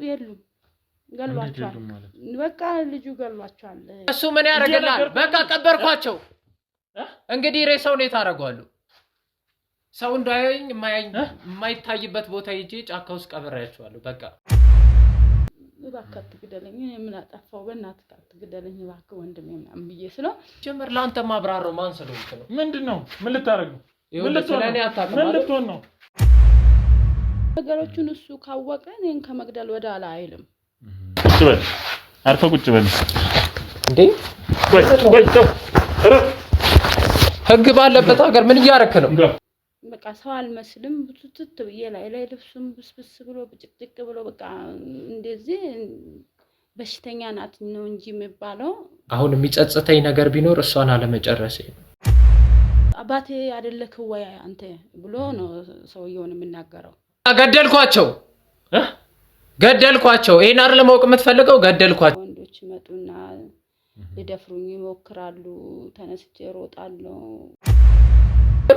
የሉም ገሏቸዋል በቃ ልጁ ገሏቸዋል እሱ ምን ያረጋጋል በቃ ቀበርኳቸው እንግዲህ ሬሳው ነው ታረጋሉ ሰው እንዳያየኝ የማይታይበት ቦታ ሄጄ ጫካ ውስጥ ቀበራያቸዋለሁ በቃ ባካት ግደለኝ ምን አጠፋው በእናትህ አትግደለኝ ባክ ወንድሜ ምናምን ብዬ ስለው ጀመር ላንተ ማብራራው ማን ስለሆንክ ነው ምንድነው ምን ልታረግ ነው ምን ልትሆን ምን ልትሆን ነው ነገሮቹን እሱ ካወቀ እኔን ከመግደል ወደ አላ አይልም ቁጭ በል አርፈ ቁጭ በል እንዴ ወይ ህግ ባለበት ሀገር ምን ያረክ ነው በቃ ሰው አልመስልም ብትትት ብዬ ላይ ልብሱም ብስብስ ብሎ ብጭቅጭቅ ብሎ በቃ እንደዚህ በሽተኛ ናት ነው እንጂ የሚባለው አሁን የሚጸጽተኝ ነገር ቢኖር እሷን አለመጨረሴ አባቴ አይደለክ ወይ አንተ ብሎ ነው ሰውየውን የሚናገረው ገደልኳቸው ይሄን አይደለም ማወቅ የምትፈልገው ገደልኳቸው ወንዶች መጡና ሊደፍሩኝ ይሞክራሉ ተነስቼ እሮጣለሁ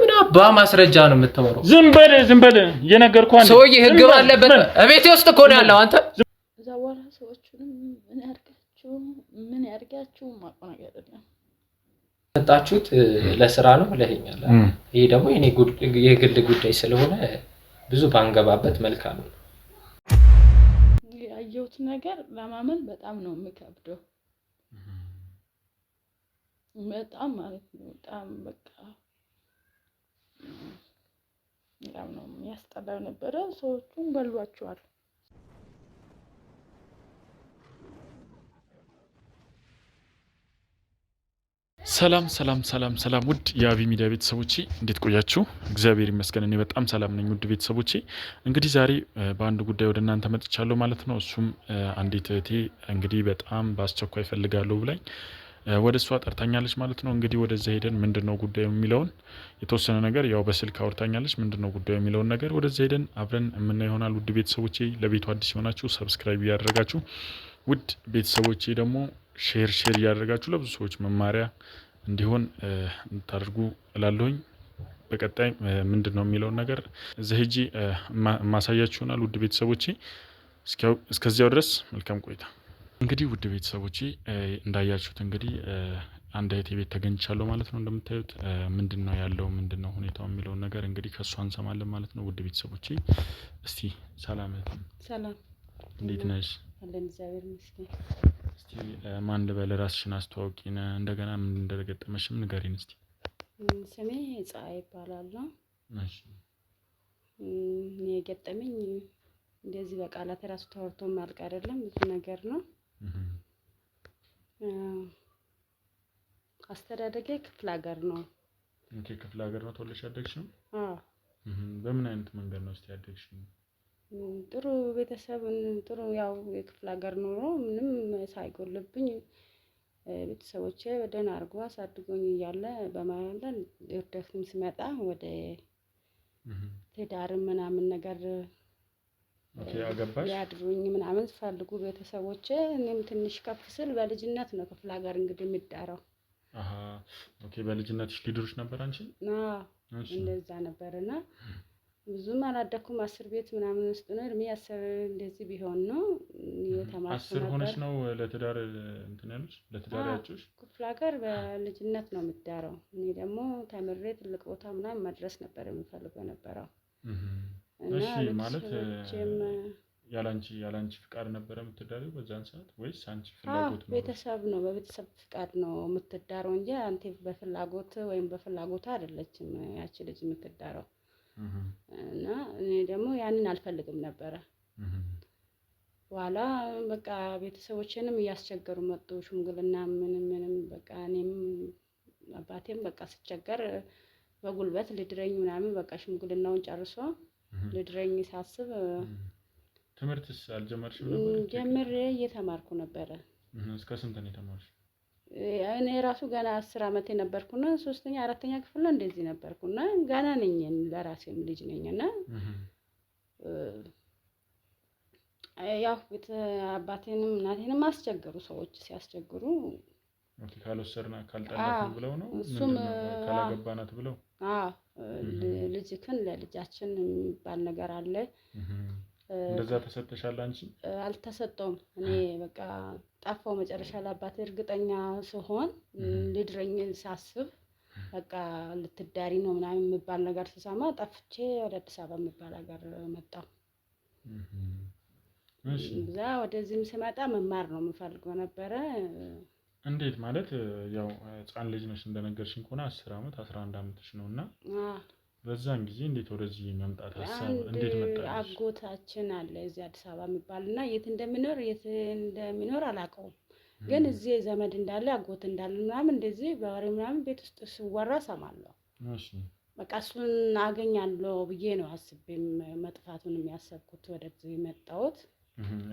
ምን አባ ማስረጃ ነው የምታወራው ዝም በል እየነገርኩህ አንተ ሰውዬ ህግ ባለበት እቤቴ ውስጥ እኮ ነው ያለው አንተ ዘዋራ ሰዎችንም ምን ያርጋችሁ ማቆና አይደለም መጣችሁት ለስራ ነው ለሄኛለ ይሄ ደግሞ የግል ጉዳይ ስለሆነ ብዙ ባንገባበት መልካም ነው ያየሁት ነገር ለማመን በጣም ነው የሚከብደው በጣም ማለት ነው በጣም በቃ ያው ነው ያስጠላው ነበር ሰዎቹን ገሏቸዋል ሰላም ውድ የአቢ ሚዲያ ቤተሰቦቼ እንዴት ቆያችሁ እግዚአብሔር ይመስገን እኔ በጣም ሰላም ነኝ ውድ ቤተሰቦቼ እንግዲህ ዛሬ በአንድ ጉዳይ ወደ እናንተ መጥቻለሁ ማለት ነው እሱም አንዲት እህቴ እንግዲህ በጣም ባስቸኳይ ፈልጋለሁ ብላኝ ወደሷ ጠርታኛለች ማለት ነው እንግዲህ ወደዛ ሄደን ምንድነው ጉዳዩ የሚለውን የተወሰነ ነገር ያው በስልክ አውርታኛለች ምንድነው ጉዳዩ የሚለውን ነገር ወደዛ ሄደን አብረን የምናይ ይሆናል ውድ ቤተሰቦቼ ለቤቱ አዲስ ሆናችሁ ሰብስክራይብ ያደርጋችሁ ውድ ቤተሰቦቼ ደግሞ ሼር ያደርጋችሁ ለብዙ ሰዎች መማሪያ እንዲሆን እንታደርጉ እላለሁኝ በቀጣይ ምንድነው የሚለው ነገር ዘህጂ ማሳያችሁናል ውድ ቤተሰቦቼ እስከዚያው ድረስ መልካም ቆይታ እንግዲህ ውድ ቤተሰቦቼ እንዳያችሁት እንግዲህ አንድ አይቴ ቤት ተገኝቻለሁ ማለት ነው እንደምታዩት ምንድነው ያለው ምንድነው ሁኔታው የሚለው ነገር እንግዲህ ከሷ እንሰማለን ማለት ነው ውድ ቤተሰቦቼ እስቲ ሰላም እንዴት ነሽ አለን እግዚአብሔር ይመስገን እስቲ ማን ልበል ራስሽን አስተዋውቂና እንደገና ምን እንደገጠመሽም ንገሪን እስቲ ስሜ ፀሐይ ይባላል እሺ የገጠመኝ እንደዚህ በቃላት ራሱ ተወርቶ ማልቅ አይደለም ብዙ ነገር ነው አስተዳደጌ ክፍለ ሀገር ነው ክፍለ ሀገር ነው ተወልደሽ ያደግሽው በምን አይነት መንገድ ነው እስቲ ያደግሽው ጥሩ ቤተሰብ ጥሩ ያው የክፍለ ሀገር ኑሮ ምንም ሳይጎልብኝ ቤተሰቦቼ ደህና አርጎ አሳድጎኝ እያለ በማያለን እርደፍም ሲመጣ ወደ ትዳር ምናምን ነገር አገባሽ ያድሩኝ ምናምን ፈልጉ ቤተሰቦቼ እኔም ትንሽ ከፍ ስል በልጅነት ነው ክፍለ ሀገር እንግዲህ የሚዳረው በልጅነትሽ ሊድሩሽ ነበር አንቺ እንደዛ ነበርና ብዙም አላደኩም 10 ቤት ምናምን ውስጥ ነው እድሜ 10 እንደዚህ ቢሆን ነው የተማርኩት 10 ሆነሽ ነው ለትዳር እንትን ያለሽ ለትዳር ያጭሽ ክፍለ ሀገር በልጅነት ነው የምዳረው እኔ ደግሞ ተምሬ ትልቅ ቦታ ምናምን መድረስ ነበር የምፈልገው ነበረው እሺ ማለት ያላንቺ ፍቃድ ነበር የምትዳረው በዛን ሰዓት ወይስ አንቺ ፍላጎት ነው ቤተሰብ ነው በቤተሰብ ፍቃድ ነው የምትዳረው እንጂ አንተ በፍላጎት ወይም በፍላጎት አይደለችም ያቺ ልጅ የምትዳረው እና እኔ ደግሞ ያንን አልፈልግም ነበር ዋላ በቃ ቤተሰቦቼንም ያስቸገሩ መጡ ሽምግልና ምንም በቃ እኔም አባቴም በቃ ሲቸገር በጉልበት ልድረኝ ምናምን በቃ ሽምግልናውን ጨርሶ ልድረኝ ሳስብ ትምህርትስ አልጀመርሽም ነበር ጀምሬ እየተማርኩ ነበር እስከ ስንት ነው የተማርሽ እኔ ራሱ ገና 10 አመት ነበርኩና 3ኛ 4ኛ ክፍል እንደዚህ ነበርኩና ገና ነኝ ለራሴም ልጅ ነኝና ያው አባቴንም እናቴንም አስቸገሩ ሰዎች ሲያስቸግሩ ካልወሰርና ካልጣላችሁ ብለው ነው ምንድነው ካላገባናት ብለው ልጅክን ለልጃችን የሚባል ነገር አለ እንደዛ ተሰጥተሻል አንቺ? አልተሰጠውም። እኔ በቃ ጠፋው መጨረሻ ላይ አባቴ እርግጠኛ ስሆን ልድረኝ ሳስብ በቃ ልትዳሪ ነው ምናምን የሚባል ነገር ስሰማ ጠፍቼ ወደ አዲስ አበባ የሚባል ሀገር መጣሁ። እዛ ወደዚህም ስመጣ መማር ነው የምፈልገው ነበረ። እንዴት ማለት ያው ህፃን ልጅ ነሽ እንደነገርሽኝ ከሆነ 10 አመት 11 አመትሽ ነውና በዛን ጊዜ እንዴት ወደዚህ መምጣት ሀሳብ እንዴት መጣሽ? አጎታችን አለ እዚህ አዲስ አበባ የሚባልና የት እንደሚኖር አላውቀውም፣ ግን እዚህ ዘመድ እንዳለ አጎት እንዳለ ምናምን እንደዚህ በወሬ ምናምን ቤት ውስጥ ሲወራ እሰማለሁ። እሺ በቃ እሱን አገኛለሁ ብዬ ነው አስቤም መጥፋቱን የሚያሰብኩት ወደዚህ የመጣሁት።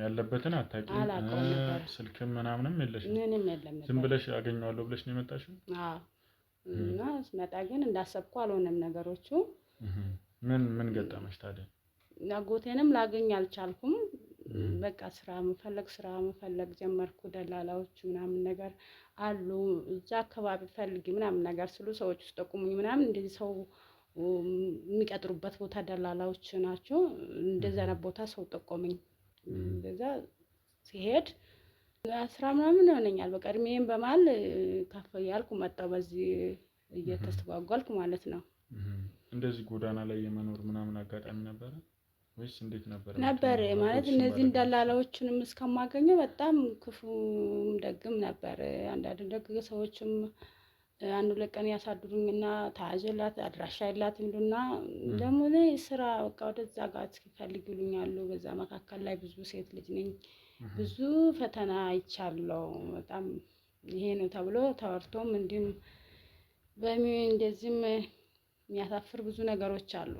ያለበትን አታውቂም? አላውቀውም ነበር። ስልክም ምናምንም የለሽም? ምንም የለም ነበር። ዝም ብለሽ አገኘዋለሁ ብለሽ ነው የመጣሽው? አዎ። እና ስመጣ ግን እንዳሰብኩ አልሆነም ነገሮቹ። ምን ገጠመሽ ታዲያ? አጎቴንም ላገኝ አልቻልኩም። በቃ ስራ መፈለግ ጀመርኩ። ደላላዎች ምናምን ነገር አሉ እዛ አካባቢ ፈልጊ ምናምን ነገር ስሉ ሰዎች ውስጥ ጠቁሙኝ ምናምን እንደዚህ ሰው የሚቀጥሩበት ቦታ ደላላዎች ናቸው። እንደዛ አይነት ቦታ ሰው ጠቆመኝ። እንደዛ ሲሄድ 10 ምናምን ይሆነኛል። በቃ እድሜዬን በማል ከፍ እያልኩ መጣሁ። በዚህ እየተስተጓጓልኩ ማለት ነው። እንደዚህ ጎዳና ላይ የመኖር ምናምን አጋጣሚ ነበረ ወይስ እንዴት ነበር? ነበር ማለት እነዚህ ደላላዎችንም እስከማገኘው በጣም ክፉም ደግም ነበር። አንዳንድ ደግ ሰዎችም አንዱ ለቀን ያሳድሩኝና ታያጀላት አድራሻ የላት ይሉና ደግሞ እኔ ስራ በቃ ወደዛ ጋር እስኪፈልግ ይሉኛሉ። በዛ መካከል ላይ ብዙ ሴት ልጅ ነኝ፣ ብዙ ፈተና አይቻለሁ። በጣም ይሄ ነው ተብሎ ተወርቶም እንዲሁም እንደዚህም የሚያሳፍር ብዙ ነገሮች አሉ።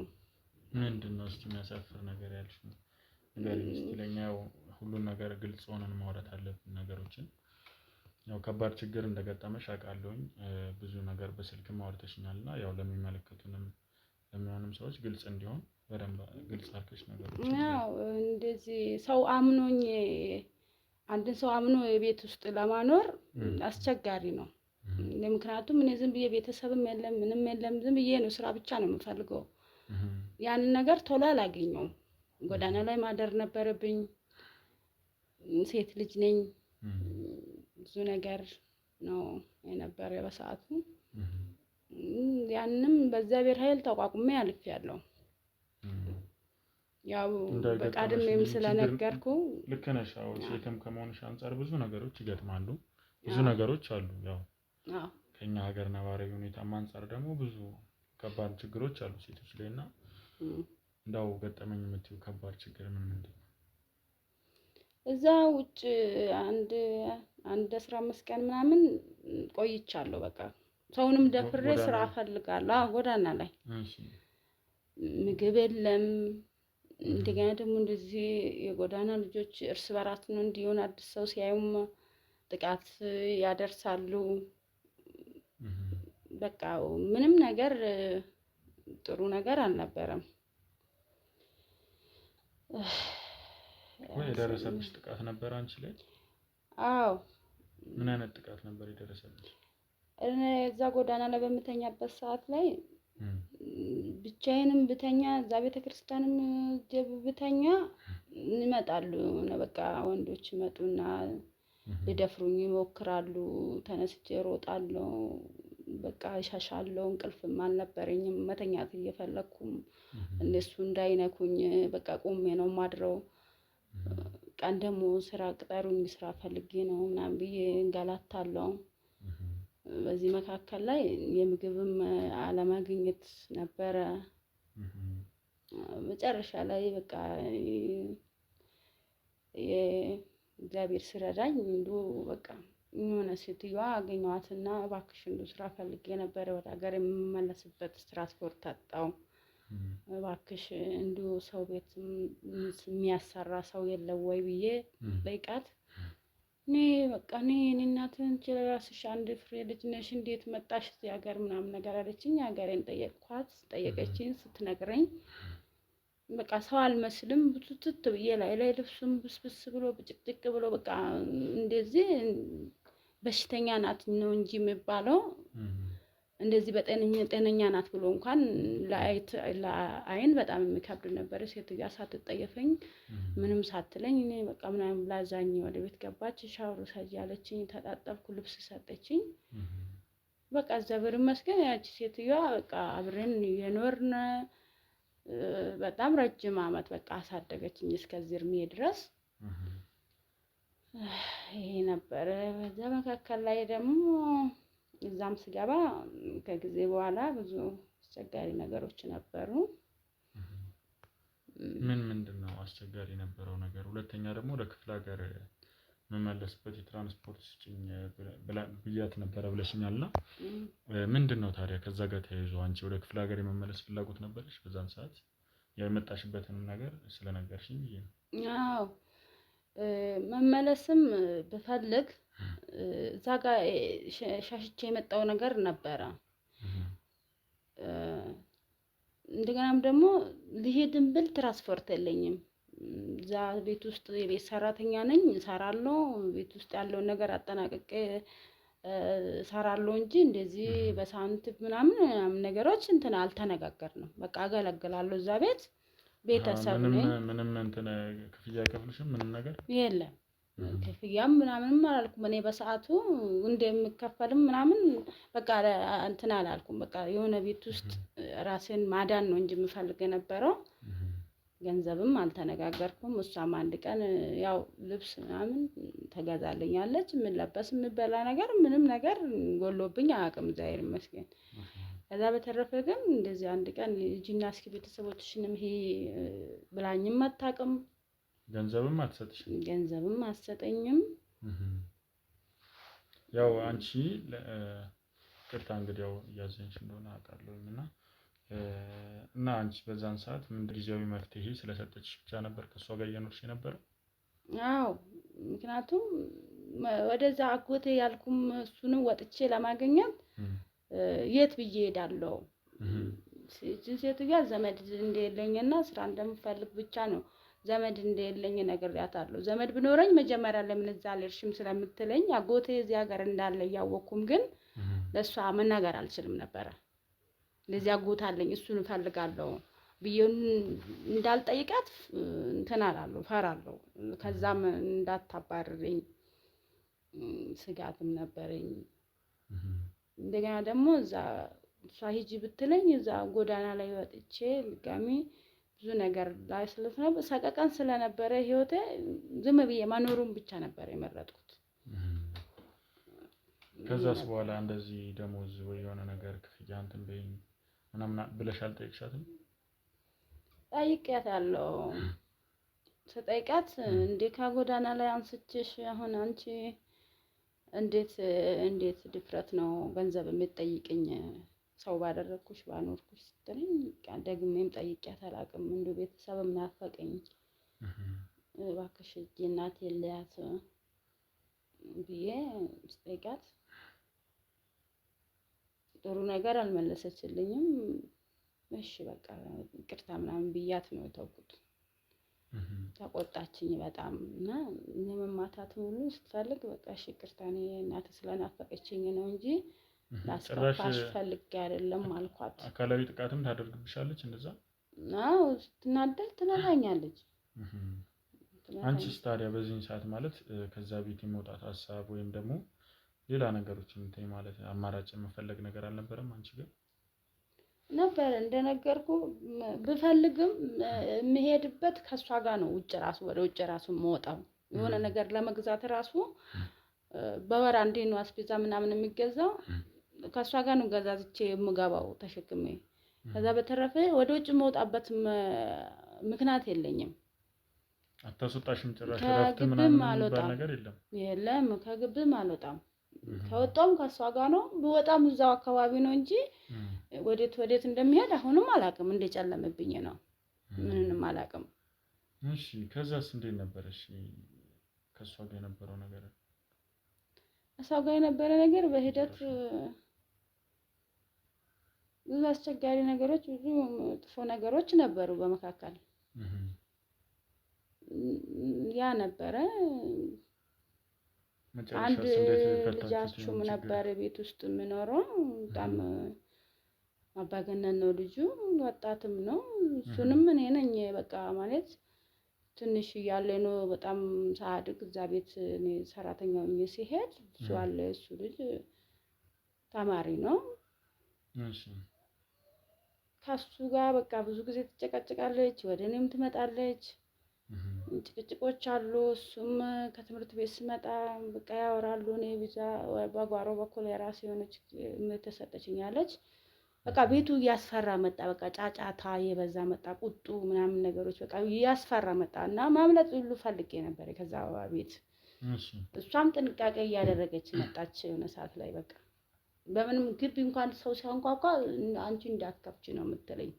ምንድን ነው እስኪ የሚያሳፍር ነገር ያልሽው ነገር? እስኪ ለኛ ሁሉን ነገር ግልጽ ሆነን ማውራት አለብን ነገሮችን። ያው ከባድ ችግር እንደገጠመሽ አውቃለሁኝ። ብዙ ነገር በስልክም አውርተሽኛልና ያው ለሚመለከቱንም ለሚሆንም ሰዎች ግልጽ እንዲሆን በደንብ ግልጽ አድርገሽ ነገሮች። ያው እንደዚህ ሰው አምኖኝ አንድን ሰው አምኖ የቤት ውስጥ ለማኖር አስቸጋሪ ነው። ምክንያቱም እኔ ዝም ብዬ ቤተሰብም የለም ምንም የለም፣ ዝም ብዬ ነው ስራ ብቻ ነው የምፈልገው። ያንን ነገር ቶሎ አላገኘውም። ጎዳና ላይ ማደር ነበረብኝ። ሴት ልጅ ነኝ። ብዙ ነገር ነው የነበረ በሰዓቱ። ያንንም በእግዚአብሔር ኃይል ተቋቁሜ አልፌያለሁ። ያው በቃድሜም ስለነገርኩ ልክ ነሽ። አዎ ሴትም ከመሆንሽ አንፃር ብዙ ነገሮች ይገጥማሉ፣ ብዙ ነገሮች አሉ። ያው ከኛ ሀገር ነባራዊ ሁኔታም አንፃር ደግሞ ብዙ ከባድ ችግሮች አሉ ሴቶች ላይ እና እንዳው ገጠመኝ የምትይው ከባድ ችግር ምንድን ነው? እዛ ውጭ አንድ 15 ቀን ምናምን ቆይቻለሁ። በቃ ሰውንም ደፍሬ ስራ ፈልጋለሁ። ጎዳና ላይ ምግብ የለም። እንደገና ደግሞ እንደዚህ የጎዳና ልጆች እርስ በራስ ነው እንዲሆን አዲስ ሰው ሲያዩም ጥቃት ያደርሳሉ። በቃ ምንም ነገር ጥሩ ነገር አልነበረም። ወይ የደረሰብሽ ጥቃት ነበር አንቺ ላይ? አዎ። ምን አይነት ጥቃት ነበር የደረሰብሽ? እኔ እዛ ጎዳና ላይ በምተኛበት ሰዓት ላይ ብቻዬንም ብተኛ እዛ ቤተክርስቲያንም ብተኛ ይመጣሉ። በቃ ወንዶች ይመጡና ሊደፍሩኝ ይሞክራሉ። ተነስቼ እሮጣለሁ። በቃ እሻሻለሁ። እንቅልፍም አልነበረኝም። መተኛት እየፈለኩም እነሱ እንዳይነኩኝ በቃ ቆሜ ነው ማድረው። ቀን ደግሞ ስራ ቅጠሩኝ ስራ ፈልጌ ነው ምናምን ብዬ እንገላታለሁ። በዚህ መካከል ላይ የምግብም አለማግኘት ነበረ። መጨረሻ ላይ በቃ የእግዚአብሔር ሲረዳኝ እንደው በቃ የሆነ ሴትዮዋ አገኘኋትና እባክሽ እንደው ስራ ፈልጌ ነበረ ወደ ሀገር የምመለስበት ትራንስፖርት አጣሁ፣ እባክሽ እንደው ሰው ቤት የሚያሰራ ሰው የለም ወይ ብዬ ጠይቃት፣ እኔ በቃ እኔ እናትህ አንቺ ለራስሽ አንድ ፍሬ ልጅ ነሽ እንዴት መጣሽ እዚህ ሀገር ምናምን ነገር አለችኝ። ሀገሬን ጠየቀችኝ። ስትነግረኝ በቃ ሰው አልመስልም ብትት ብዬ ላይ ልብሱም ብስብስ ብሎ ብጭቅጭቅ ብሎ በቃ እንደዚህ በሽተኛ ናት ነው እንጂ የሚባለው እንደዚህ ጤነኛ ናት ብሎ እንኳን ለአይን በጣም የሚከብድ ነበር። ሴትዮዋ ሳትጠየፈኝ ምንም ሳትለኝ እኔ በቃ ምናምን ላዛኝ ወደ ቤት ገባች። ሻወር ውሰጂ አለችኝ። ተጣጠብኩ፣ ልብስ ሰጠችኝ። በቃ እግዚአብሔር ይመስገን ያቺ ሴትዮዋ በቃ አብረን የኖርን በጣም ረጅም ዓመት በቃ አሳደገችኝ እስከዚህ እድሜ ድረስ። ይሄ ነበር። በዛ መካከል ላይ ደግሞ እዛም ስገባ ከጊዜ በኋላ ብዙ አስቸጋሪ ነገሮች ነበሩ። ምንድነው አስቸጋሪ የነበረው ነገር? ሁለተኛ ደግሞ ወደ ክፍለ ሀገር መመለስበት የትራንስፖርት ስጭኝ ብያት ነበረ ብለሽኛልና ምንድነው ታዲያ ከዛ ጋር ተያይዞ አንቺ ወደ ክፍለ ሀገር የመመለስ ፍላጎት ነበረሽ በዛን ሰዓት? የመጣሽበትንም ነገር ስለነገርሽኝ ብዬ ነው። አዎ መመለስም ብፈልግ እዛ ጋር ሻሽቼ የመጣው ነገር ነበረ። እንደገናም ደግሞ ልሄድም ብል ትራንስፖርት የለኝም። እዛ ቤት ውስጥ የቤት ሰራተኛ ነኝ፣ እሰራለሁ። ቤት ውስጥ ያለውን ነገር አጠናቅቄ እሰራለሁ እንጂ እንደዚህ በሳንቲም ምናምን ነገሮች እንትን አልተነጋገርንም። በቃ አገለግላለሁ እዛ ቤት ቤተሰብ ነኝ። ምንም እንትን ክፍያ አይከፍልሽም? ምንም ነገር የለም። ክፍያም ምናምንም አላልኩም። እኔ በሰዓቱ እንደምከፈልም ምናምን በቃ እንትን አላልኩም። በቃ የሆነ ቤት ውስጥ ራሴን ማዳን ነው እንጂ የምፈልግ የነበረው ገንዘብም አልተነጋገርኩም። እሷም አንድ ቀን ያው ልብስ ምናምን ተገዛልኛለች። የምለበስ የምበላ ነገር ምንም ነገር ጎሎብኝ አያውቅም፣ እግዚአብሔር ይመስገን። ከዛ በተረፈ ግን እንደዚህ አንድ ቀን ልጅና እስኪ ቤተሰቦችሽንም ይሄ ብላኝም አታውቅም። ገንዘብም አትሰጥሽም? ገንዘብም አትሰጠኝም። ያው አንቺ ቅርታ እንግዲህ ያው እያዘንሽ እንደሆነ አውቃለሁኝ እና አንቺ በዛን ሰዓት ምን ጊዜያዊ መፍትሄ ስለሰጠችሽ ብቻ ነበር ከሷ ጋር እየኖርሽ የነበረው? አዎ ምክንያቱም ወደዛ አጎቴ ያልኩም እሱንም ወጥቼ ለማግኘት የት ብዬ ሄዳለሁ? ሴትዮዋ ዘመድ እንደሌለኝና ስራ እንደምፈልግ ብቻ ነው ዘመድ እንደሌለኝ ነግሬያታለሁ። ዘመድ ቢኖረኝ መጀመሪያ ለምን እዛ አልሄድሽም ስለምትለኝ አጎቴ እዚህ ሀገር እንዳለ እያወቅኩም ግን ለእሷ መናገር አልችልም ነበረ። ለዚህ አጎት አለኝ እሱን እፈልጋለሁ ብዬ እንዳልጠይቃት እንትን አላለሁ፣ ፈራለሁ። ከዛም እንዳታባርረኝ ስጋትም ነበረኝ። እንደገና ደግሞ እዛ እሷ ሂጂ ብትለኝ እዛ ጎዳና ላይ ወጥቼ ድጋሚ ብዙ ነገር ላይ ስለነበረ ሰቀቀን ስለነበረ ህይወቴ ዝም ብዬ መኖሩን ብቻ ነበር የመረጥኩት። ከዛስ በኋላ እንደዚህ ደሞዝ ወይ የሆነ ነገር ክፍያ እንትን በይኝ ምናምን ብለሽ አልጠየቅሻትም? ጠይቄያታለሁ። ስጠይቃት እንዴ ከጎዳና ላይ አንስቼሽ አሁን አንቺ እንዴት ድፍረት ነው ገንዘብ የምትጠይቅኝ? ሰው ባደረኩሽ ባኖርኩሽ ስትለኝ ደግሜም ጠይቄያት አላውቅም። እንደው ቤተሰብም ናፈቀኝ። እባክሽ እናቴ ልያት ብዬ ስጠይቃት ጥሩ ነገር አልመለሰችልኝም። እሺ በቃ ይቅርታ ምናምን ብያት ነው የተውኩት። ተቆጣችኝ በጣም እና ለመማታት ሁሉ ስትፈልግ በቃ እሺ ይቅርታ እኔ እናቴ ስለናፈቀችኝ ነው እንጂ ላስከፋሽ ፈልጌ አይደለም አልኳት። አካላዊ ጥቃትም ታደርግብሻለች እንደዛ? አዎ ስትናደድ ትመታኛለች። አንቺስ ታዲያ በዚህን ሰዓት ማለት ከዛ ቤት የመውጣት ሀሳብ ወይም ደግሞ ሌላ ነገሮችን እንትን ማለት አማራጭ የመፈለግ ነገር አልነበረም አንቺ ጋር? ነበር እንደነገርኩ ብፈልግም የምሄድበት ከሷ ጋር ነው። ወደ ውጭ ራሱ የምወጣው የሆነ ነገር ለመግዛት ራሱ በወር አንዴ ነው አስቤዛ ምናምን የሚገዛው። ከሷ ጋር ነው ገዛዝቼ የምገባው ተሸክሜ። ከዛ በተረፈ ወደ ውጭ የምወጣበት ምክንያት የለኝም። አታስወጣሽም? ጭራሽ ረፍት ምናምን የሚባል ነገር የለም? የለም ከግብም አልወጣም። ከወጣም ከሷ ጋር ነው። ብወጣም እዛው አካባቢ ነው እንጂ ወዴት እንደሚሄድ አሁንም አላውቅም። እንደጨለመብኝ ነው ምንንም አላውቅም። እሺ ከዛስ እንዴት ነበረሽ? ከሷ ጋር የነበረው ነገር? ከሷ ጋር የነበረ ነገር በሂደት ብዙ አስቸጋሪ ነገሮች፣ ብዙ ጥፎ ነገሮች ነበሩ በመካከል። ያ ነበረ አንድ ልጃችሁም ነበር ቤት ውስጥ የምኖረው በጣም አባገነን ነው ልጁ ወጣትም ነው እሱንም እኔ ነኝ በቃ ማለት ትንሽ እያለ ነው በጣም ሳድግ እዛ ቤት እኔ ሰራተኛው ነኝ ሲሄድ እሱ አለ እሱ ልጅ ተማሪ ነው እሺ ከሱ ጋር በቃ ብዙ ጊዜ ትጨቃጨቃለች ወደ እኔም ትመጣለች ጭቅጭቆች አሉ እሱም ከትምህርት ቤት ሲመጣ በቃ ያወራሉ እኔ ቢዛ በጓሮ በኩል የራሴ የሆነች ተሰጠችኛለች በቃ ቤቱ እያስፈራ መጣ በቃ ጫጫታ የበዛ መጣ ቁጡ ምናምን ነገሮች በቃ እያስፈራ መጣና ማምለጥ ሁሉ ፈልጌ ነበር ከዛ ቤት እሺ እሷም ጥንቃቄ እያደረገች መጣች የሆነ ሰዓት ላይ በቃ በምንም ግቢ እንኳን ሰው ሲያንኳኳ አንቺ እንዳትከፍቺ ነው የምትለኝ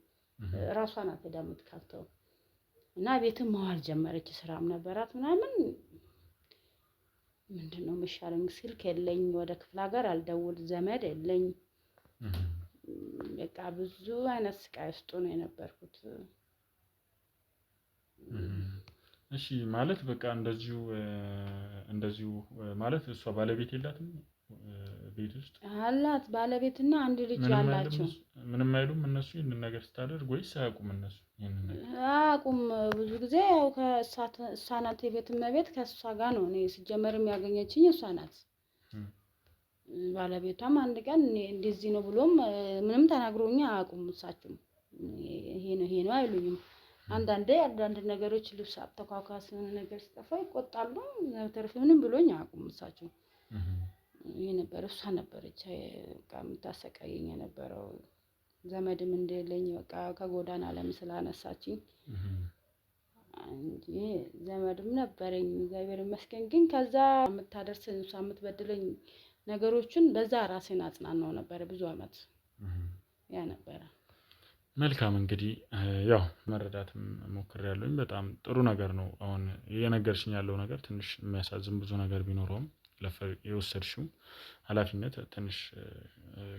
ራሷ ናት ሄዳ የምትከፍተው እና ቤትም መዋል ጀመረች ስራም ነበራት ምናምን ምንድነው መሻለኝ ስልክ የለኝ ወደ ክፍለ ሀገር አልደውል ዘመድ የለኝ በቃ ብዙ አይነት ስቃይ ውስጥ ነው የነበርኩት እሺ ማለት በቃ እንደዚሁ ማለት እሷ ባለቤት የላትም ቤት ውስጥ አላት ባለቤትና አንድ ልጅ ያላቸው ምንም አይሉም እነሱ ይሄንን ነገር ስታደርግ ወይስ አያውቁም እነሱ ይሄንን ነገር አያውቁም ብዙ ጊዜ ያው ከእሷ ናት የቤት እመቤት ከእሷ ጋር ነው እኔ ሲጀመር የሚያገኘችኝ እሷ ናት ባለቤቷም አንድ ቀን እንደዚህ ነው ብሎም ምንም ተናግሮኝ አያውቁም እሳቸው ይሄ ነው አይሉኝም አንዳንድ ነገሮች ልብስ አተኳኳስ ነገር ሲጠፋ ይቆጣሉ ተርፍ ምንም ብሎኝ አያውቁም እሳቸው ይሄ ነበር እሷ ነበረች በቃ የምታሰቃየኝ የነበረው ዘመድም እንደሌለኝ በቃ ከጎዳና ዓለም ስላነሳችኝ እንጂ ዘመድም ነበረኝ እግዚአብሔር ይመስገን ግን ከዛ የምታደርሰኝ እሷ የምትበድለኝ ነገሮችን በዛ ራሴን አጽናናው ነበር ብዙ አመት ያ ነበር መልካም እንግዲህ ያው መረዳትም ሞክሬያለሁኝ በጣም ጥሩ ነገር ነው አሁን የነገርሽኝ ያለው ነገር ትንሽ የሚያሳዝን ብዙ ነገር ቢኖረውም የወሰድሽው ኃላፊነት ትንሽ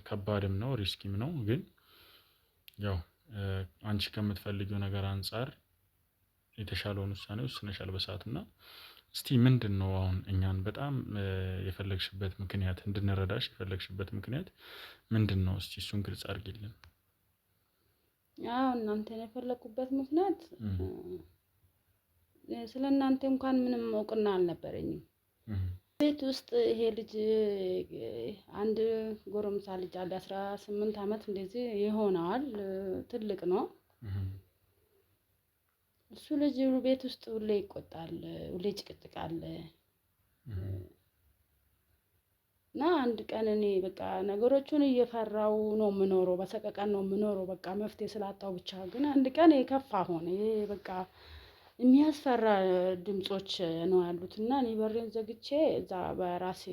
ከባድም ነው ሪስኪም ነው ግን ያው አንቺ ከምትፈልጊው ነገር አንፃር የተሻለውን ውሳኔ ወስነሻል በሰዓቱና እስቲ ምንድነው አሁን እኛን በጣም የፈለግሽበት ምክንያት እንድንረዳሽ የፈለግሽበት ምክንያት ምንድነው እስቲ እሱን ግልጽ አድርጊልን ያው እናንተን የፈለኩበት ምክንያት ስለናንተ እንኳን ምንም እውቅና አልነበረኝም ቤት ውስጥ ይሄ ልጅ አንድ ጎረምሳ ልጅ አለ 18 አመት እንደዚህ ይሆናል ትልቅ ነው እሱ ልጅ ቤት ውስጥ ሁሌ ይቆጣል ሁሌ ጭቅጭቃል እና አንድ ቀን እኔ በቃ ነገሮቹን እየፈራው ነው የምኖረው በሰቀቀን ነው የምኖረው በቃ መፍትሄ ስላጣው ብቻ ግን አንድ ቀን የከፋ ሆነ በቃ የሚያስፈራ ድምጾች ነው ያሉትና እኔ በሬን ዘግቼ እዛ በራሴ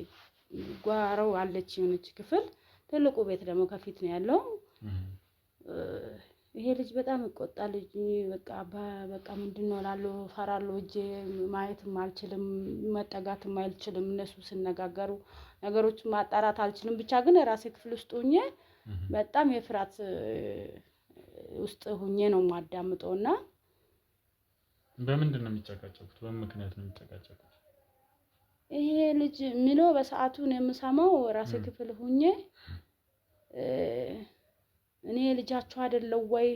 ጓሮው አለች የሆነች ክፍል ትልቁ ቤት ደግሞ ከፊት ነው ያለው ይሄ ልጅ በጣም ይቆጣል ልጅ በቃ ምንድነው እላለሁ ፈራለሁ እጄ ማየትም አልችልም መጠጋትም አልችልም እነሱ ሲነጋገሩ ነገሮችን ማጣራት አልችልም ብቻ ግን ራሴ ክፍል ውስጥ ሆኜ በጣም የፍራት ውስጥ ሆኜ ነው ማዳምጠውና በምንድን ነው የሚጨቃጨቁት በምን ምክንያት ነው የሚጨቃጨቁት ይሄ ልጅ ሚለው በሰዓቱ ነው የምሰማው ራሴ ክፍል ሆኜ እኔ ልጃችሁ አይደለም ወይ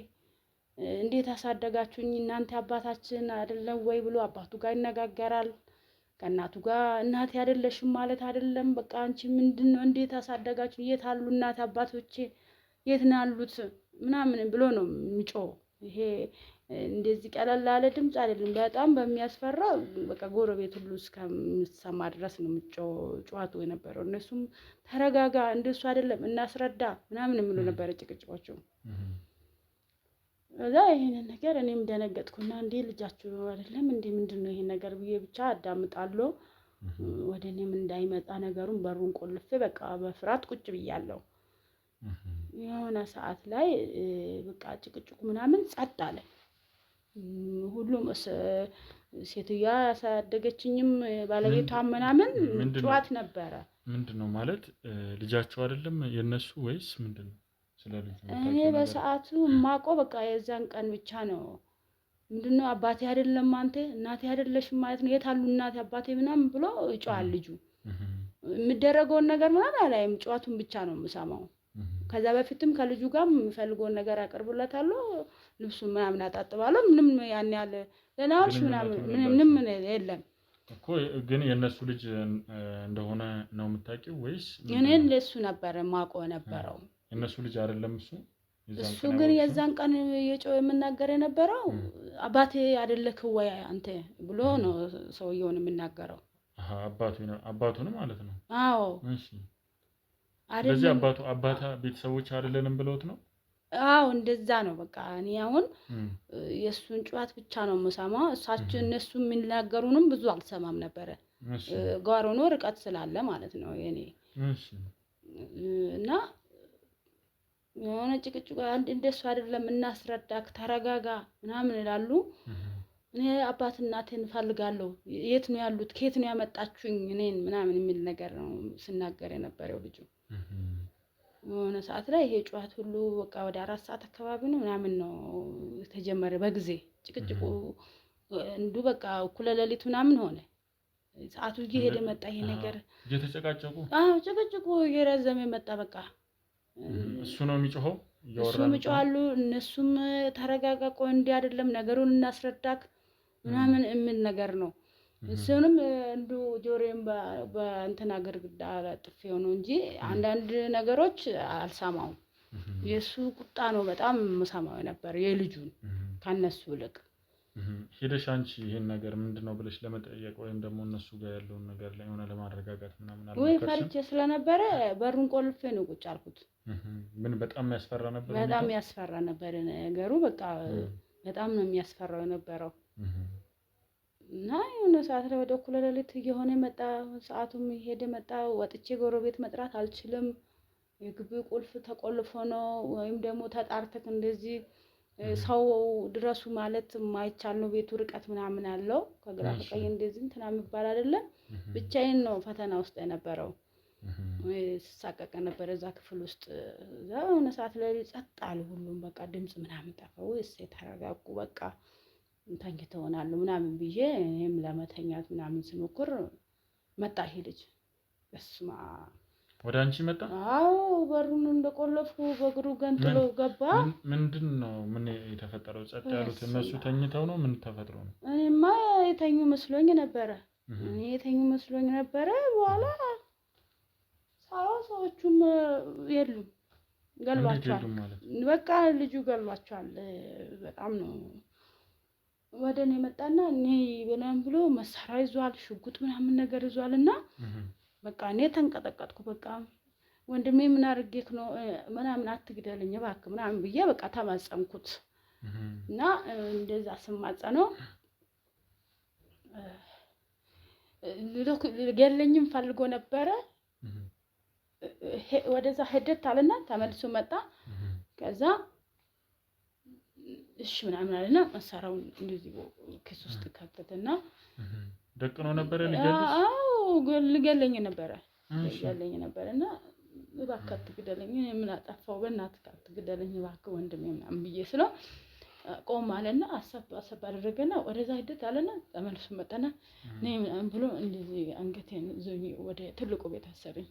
እንዴት አሳደጋችሁኝ እናንተ አባታችን አይደለም ወይ ብሎ አባቱ ጋር ይነጋገራል ከእናቱ ጋር እናቴ አይደለሽም ማለት አይደለም በቃ አንቺ ምንድነው እንዴት አሳደጋችሁ የት አሉ እናት አባቶቼ የት ነው ያሉት ምናምን ብሎ ነው የሚጮህ ይሄ እንደዚህ ቀለል ያለ ድምጽ አይደለም በጣም በሚያስፈራ በቃ ጎረቤት ሁሉ እስከምሰማ ድረስ ነው ጩኸቱ የነበረው እነሱም ተረጋጋ እንደሱ አይደለም እናስረዳ ምናምን የሚሉ ነበር ጭቅጭቆቹ እዛ ይሄንን ነገር እኔም ደነገጥኩና እንዴ ልጃችሁ አይደለም እንዴ ምንድነው ይሄ ነገር ብዬ ብቻ አዳምጣለሁ ወደኔም እንዳይመጣ ነገሩን በሩን ቆልፌ በቃ በፍራት ቁጭ ብያለሁ የሆነ ሰዓት ላይ በቃ ጭቅጭቁ ምናምን ጸጥ አለ ሁሉም ሴትያ ያሳደገችኝም ባለቤቷም ምናምን ጩኸት ነበረ ምንድነው ማለት ልጃቸው አይደለም የነሱ ወይስ ምንድነው ስለልጅ እኔ በሰዓቱ ማቆ በቃ የዛን ቀን ብቻ ነው ምንድነው አባቴ አይደለም አንተ እናቴ አይደለሽም ማለት ነው የት አሉ እናቴ አባቴ ምናምን ብሎ ይጮሃል ልጁ የሚደረገውን ነገር ምናምን አላይም። ጨዋቱን ብቻ ነው የምሰማው። ከዛ በፊትም ከልጁ ጋር የሚፈልገውን ነገር አቀርብለታለሁ። ልብሱን ምናምን አጣጥባለሁ። ምንም ያን ያለ ለናውልሽ ምንም የለም እኮ። ግን የነሱ ልጅ እንደሆነ ነው የምታውቂው ወይስ? እኔን ለሱ ነበር ማቆ ነበረው። የነሱ ልጅ አይደለም እሱ። እሱ ግን የዛን ቀን የጮህ የምናገር የነበረው አባቴ አይደለክ ወይ አንተ ብሎ ነው ሰውየውን የምናገረው። አባቱ ነው ማለት ነው። አዎ እሺ። ስለዚህ አባታ ቤተሰቦች አይደለንም ብለውት ነው። አዎ እንደዛ ነው። በቃ እኔ አሁን የሱን ጩኸት ብቻ ነው የምሰማው። እሳቸው እነሱ የሚናገሩንም ብዙ አልሰማም ነበረ። ጓሮ ነው ርቀት ስላለ ማለት ነው የኔ። እና የሆነ ጭቅጭቅ እንደሱ አይደለም እናስረዳክ ተረጋጋ ምናምን ይላሉ። እኔ አባት እናቴን ፈልጋለሁ፣ የት ነው ያሉት፣ ከየት ነው ያመጣችሁኝ እኔን ምናምን የሚል ነገር ነው ሲናገር የነበረው ልጁ። የሆነ ሰዓት ላይ ይሄ ጩኸት ሁሉ በቃ ወደ 4 ሰዓት አካባቢ ነው ምናምን ነው ተጀመረ። በጊዜ ጭቅጭቁ እንዱ በቃ እኩለ ሌሊት ምናምን ሆነ። ሰዓቱ እየሄደ መጣ ይሄ ነገር እየተጨቃጨቁ። ጭቅጭቁ እየረዘመ መጣ። በቃ እሱ ነው የሚጮኸው፣ እሱም ይጮሃሉ፣ እነሱም ተረጋጋ፣ ቆይ እንዲህ አይደለም ነገሩን እናስረዳክ ምናምን የሚል ነገር ነው። እሱንም እንዱ ጆሮዬን በእንትና ግድግዳ ጥፌው ነው እንጂ አንዳንድ ነገሮች አልሰማውም። የሱ ቁጣ ነው በጣም የምሰማው ነበር የልጁን ከነሱ ይልቅ። ሄደሽ አንቺ ይሄን ነገር ምንድነው ብለሽ ለመጠየቅ ወይም ደግሞ እነሱ ጋር ያለውን ነገር ላይ ሆነ ለማረጋጋት ምናምን አልነበረም? ወይ ፈርቼ ስለነበረ በሩን ቆልፌ ነው ቁጭ አልኩት። ምን በጣም ያስፈራ ነበር። በጣም ያስፈራ ነበር ነገሩ። በቃ በጣም ነው የሚያስፈራው የነበረው። እና የሆነ ሰዓት ላይ ወደ እኩለ ሌሊት እየሆነ መጣ። ሰዓቱም ሄደ መጣ። ወጥቼ ጎረቤት መጥራት አልችልም። የግቢው ቁልፍ ተቆልፎ ነው ወይም ደግሞ ተጣርተክ እንደዚህ ሰው ድረሱ ማለት የማይቻል ነው። ቤቱ ርቀት ምናምን አለው። ከግራ ከቀኝ እንደዚህ እንትና የሚባል አይደለም። ብቻዬን ነው ፈተና ውስጥ የነበረው። ስሳቀቅ ነበር እዛ ክፍል ውስጥ። እዛ የሆነ ሰዓት ላይ ጸጥ አሉ ሁሉም። በቃ ድምጽ ምናምን ጠፋ። ወይስ ተረጋጉ በቃ ተኝተውናል ምናምን ብዬ እኔም ለመተኛት ምናምን ስሞክር መጣ ይሄ ልጅ። በስማ ወደ አንቺ መጣ? አዎ በሩን እንደቆለፍኩ በእግሩ ገንጥሎ ገባ። ምንድነው ምን የተፈጠረው? ጸጥ ያሉት እነሱ ተኝተው ነው? ምን ተፈጥሮ ነው? እኔማ የተኙ መስሎኝ ነበረ። በኋላ ሰዎቹም የሉም፣ ገሏቸዋል። በቃ ልጁ ገሏቸዋል። በጣም ነው ወደ እኔ መጣና እኔ በናም ብሎ መሳሪያ ይዟል፣ ሽጉጥ ምናምን ነገር ይዟልና በቃ እኔ ተንቀጠቀጥኩ። በቃ ወንድሜ ምን አድርጌክ ነው ምናምን አትግደልኝ እባክህ ምናምን ብዬ በቃ ተማጸንኩት። እና እንደዛ ስማጸነው ገለኝም ፈልጎ ነበረ። ወደዛ ሄደት አለና ተመልሶ መጣ። ከዛ እሺ ምናምን አለና መሳሪያውን እንደዚህ ኪስ ውስጥ ከተተና ደቅኖ ነበር ልገልሽ? አዎ ልገለኝ ነበር እና እባክህ አትግደለኝ፣ ምን አጠፋው በእናትህ አትግደለኝ እባክህ ወንድሜ ምናምን ብዬ ስለው ቆም አለና አሰብ አደረገና ወደዛ ሄደት አለና ተመልሶ መጣና ነይ ምናምን ብሎ እንደዚህ አንገቴን ዞኝ ወደ ትልቁ ቤት አሰረኝ።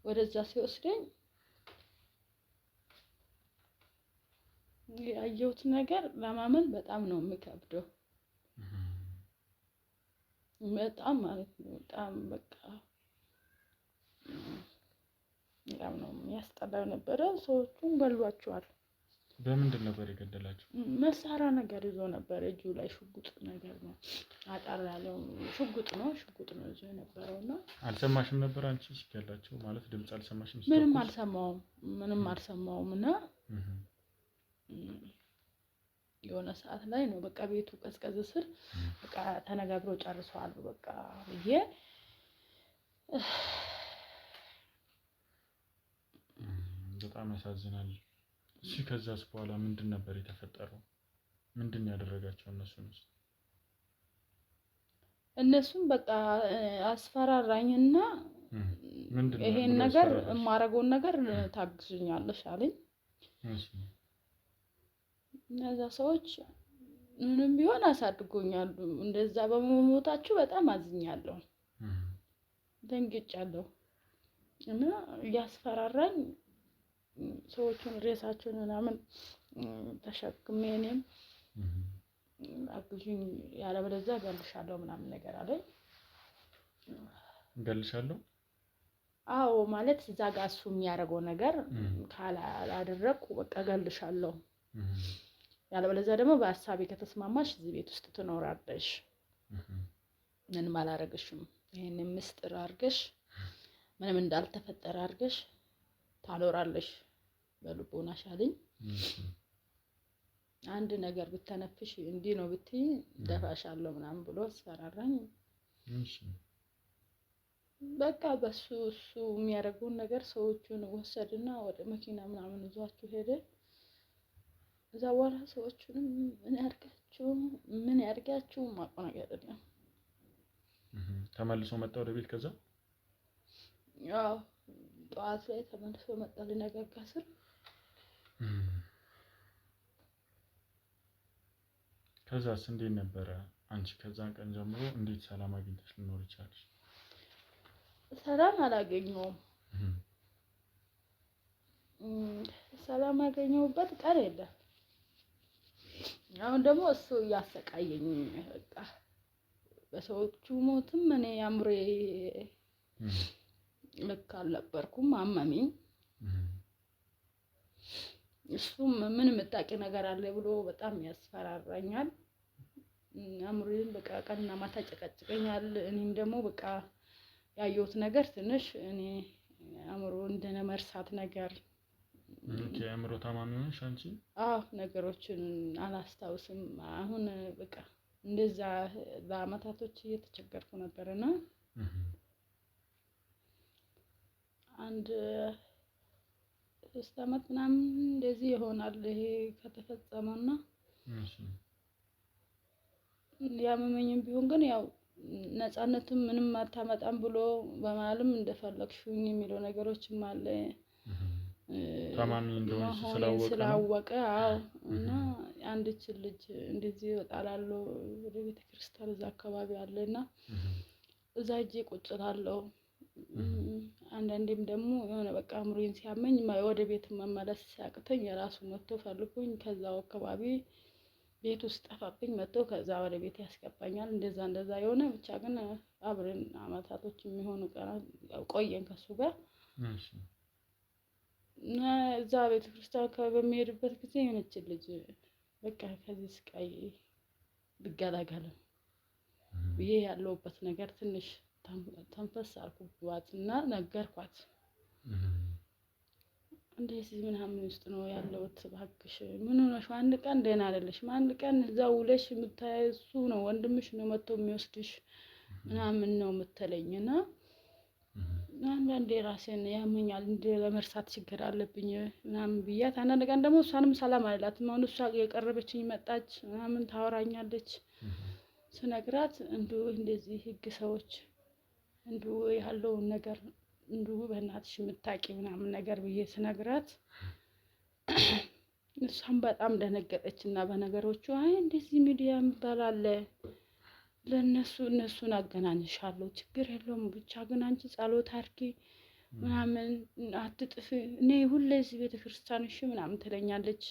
ወደዛ ሲወስደኝ ያየሁት ነገር ለማመን በጣም ነው የሚከብደው። በጣም ማለት ነው በጣም በቃ በጣም ነው የሚያስጠላው ነበረ። ሰዎቹን ገሏቸዋል። በምንድን ነበር የገደላቸው? መሳሪያ ነገር ይዞ ነበር እጁ ላይ ሽጉጥ ነገር ነው። አጣር ያለው ሽጉጥ ነው ይዞ የነበረውና። አልሰማሽም ነበር አንቺ ሲገላቸው? ማለት ድምጽ አልሰማሽም? ምንም አልሰማውም። እና የሆነ ሰዓት ላይ ነው በቃ ቤቱ ቀዝቀዝ ስል በቃ ተነጋግሮ ጨርሰዋል በቃ ብዬ በጣም ያሳዝናል። እሺ ከዛስ በኋላ ምንድን ነበር የተፈጠረው? ምንድን ያደረጋቸው እነሱም በቃ አስፈራራኝና ይሄን ነገር የማረገውን ነገር ታግዙኛለሽ አለኝ። እነዛ ሰዎች ምንም ቢሆን አሳድጎኛል። እንደዛ በመሞታችሁ በጣም አዝኛለሁ። ደንግጫለሁ እና እያስፈራራኝ ሰዎቹን ሬሳቸውን ምናምን ተሸክሜ እኔም አግዙኝ ያለበለዚያ እገልሻለሁ ምናምን ነገር አለኝ። እገልሻለሁ? አዎ ማለት እዛ ጋር እሱ የሚያደርገው ነገር ካላደረኩ በቃ እገልሻለሁ፣ ያለበለዚያ ደግሞ በሀሳቤ ከተስማማሽ እዚህ ቤት ውስጥ ትኖራለሽ፣ ምንም አላረግሽም፣ ይሄንን ምስጢር አድርገሽ ምንም እንዳልተፈጠረ አድርገሽ ታኖራለሽ በልቦናሽ አለኝ። አንድ ነገር ብተነፍሽ እንዲህ ነው ብትይ ደፋሻለሁ ምናምን ብሎ አስፈራራኝ። በቃ በሱ እሱ የሚያደርገውን ነገር ሰዎቹን ወሰድና ወደ መኪና ምናምን ይዟቸው ሄደ። እዛ በኋላ ሰዎቹንም ምን ያድርጋችሁ ማውቀው ነገር አይደለም። ተመልሶ መጣ ወደ ቤት። ከዛ ያው ጠዋት ላይ ተመልሶ መጣ ሊነጋጋ ስል። ከዛስ እንዴት ነበረ? አንቺ ከዛን ቀን ጀምሮ እንዴት ሰላም አግኝተሽ ልኖር ይቻልሽ? ሰላም አላገኘሁም። ሰላም ያገኘሁበት ቀን የለም። አሁን ደግሞ እሱ እያሰቃየኝ በቃ በሰዎቹ ሞትም እኔ አምሬ ልክ አልነበርኩም፣ አመመኝ። እሱም ምን የምታውቂ ነገር አለ ብሎ በጣም ያስፈራራኛል። አምሬን በቃ ቀንና ማታ ጨቀጭቀኛል። እኔም ደግሞ በቃ ያየሁት ነገር ትንሽ እኔ አምሮ እንደነ መርሳት ነገር። አምሮ ታማሚ ሆነሽ አንቺ? አዎ ነገሮችን አላስታውስም። አሁን በቃ እንደዛ ለአመታቶች እየተቸገርኩ ነበርና አንድ 3 አመት ምናምን እንደዚህ ይሆናል ይሄ ከተፈጸመና ያመመኝም ቢሆን ግን ያው ነፃነትም ምንም አታመጣም ብሎ በመሀልም እንደፈለግሽኝ የሚለው ነገሮችም አለ። ታማሚ እንደሆነሽ ስላወቀ አዎ። እና አንዲት ልጅ እንደዚህ እወጣላለሁ ወደ ቤተክርስቲያን እዛ አካባቢ አለና እዛ ሂጄ ቁጭ እላለሁ። አንዳንዴም ደግሞ የሆነ በቃ አምሮኝ ሲያመኝ ወደ ቤት መመለስ ሲያቅተኝ የራሱ መጥቶ ፈልጎኝ ከዛው አካባቢ ቤት ውስጥ ጠፋብኝ መጥቶ ከዛ ወደ ቤት ያስገባኛል። እንደዛ የሆነ ብቻ ግን አብረን አመታቶች የሚሆኑ ቀናት ቆየን ከሱ ጋር። እና እዛ ቤተክርስቲያን አካባቢ በሚሄድበት ጊዜ የሆነች ልጅ በቃ ከዚህ ስቃይ ብገላገል ብዬ ያለውበት ነገር ትንሽ ተንፈስ አልኩባት እና ነገርኳት። እንደዚህ ምናምን ውስጥ ነው ያለውት፣ እባክሽ ምን ሆነሽ? አንድ ቀን ደህና አይደለሽም፣ አንድ ቀን እዛው ውለሽ የምታይሱ ነው ወንድምሽ ነው መጥቶ የሚወስድሽ ምናምን ነው የምትለኝና አንዳንዴ ራሴን ያመኛል፣ እንደ ለመርሳት ችግር አለብኝ ምናምን ብያት። አንዳንድ ቀን ደግሞ እሷንም ሰላም አላላትም። አሁን እሷ የቀረበችኝ መጣች ምናምን ታወራኛለች። ስነግራት እንደዚህ ህግ ሰዎች ያለውን ነገር በእናትሽ የምታውቂ ምናምን ነገር ብዬ ስነግራት እሷም በጣም ደነገጠች እና በነገሮቹ አይ እንደዚህ ሚዲያ የሚባል አለ እነሱን አገናኝሻለሁ፣ ችግር የለውም ብቻ ግን አንቺ ጸሎት አድርጊ ምናምን አትጥፊ፣ እኔ ሁሌ እዚህ ቤተክርስቲያን እሺ ምናምን ትለኛለች።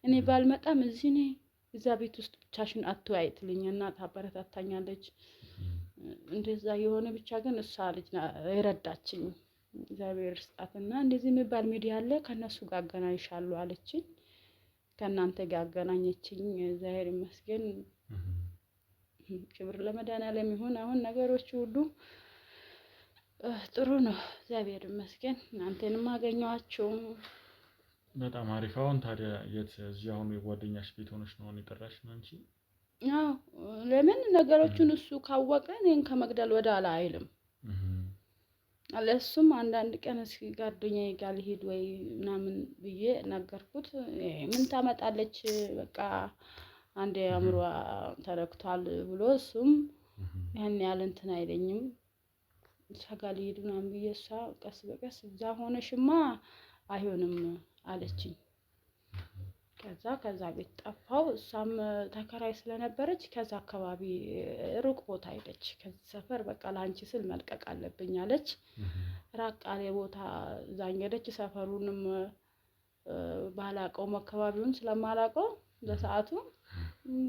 እኔ ባልመጣም እዚህ ነኝ እዛ ቤት ውስጥ ብቻሽን አትወይ ትለኝና ታበረታታኛለች። እንደዛ የሆነ ብቻ ግን እሷ ልጅ የረዳችኝ እግዚአብሔር ይስጣትና እንደዚህ የሚባል ሚዲያ አለ ከነሱ ጋር አገናኝሻለሁ አለችኝ። ከእናንተ ጋር አገናኘችኝ። እግዚአብሔር ይመስገን። ክብር ለመድኃኒዓለም ይሁን። አሁን ነገሮች ሁሉ ጥሩ ነው፣ እግዚአብሔር ይመስገን። እናንተንም አገኘኋችሁ። በጣም አሪፍ። አሁን ታዲያ የት? እዚህ አሁን የጓደኛሽ ቤት ሆነሽ ነው የጠራሽ ነው አንቺ? አዎ ለምን ነገሮቹን እሱ ካወቀ እኔን ከመግደል ወደ ኋላ አይልም። ለሱም አንዳንድ ቀን እስኪ ጓደኛዬ ጋር ልሄድ ወይ ምናምን ብዬ ነገርኩት። ምን ታመጣለች በቃ አንዴ አእምሯ ተረክቷል ብሎ እሱም ያን ያህል እንትን አይለኝም። እሷ ጋር ልሄድ ምናምን ብዬ እሷ ቀስ በቀስ እዛ ሆነሽማ አይሆንም አለችኝ። ከዛ ቤት ጠፋው። እሷም ተከራይ ስለነበረች ከዛ አካባቢ ሩቅ ቦታ ሄደች። ከዚህ ሰፈር በቃ ለአንቺ ስል መልቀቅ አለብኝ አለች። ራቅ ያለ ቦታ እዛኝ ሄደች። ሰፈሩንም ባላቀውም አካባቢውን ስለማላቀው በሰዓቱ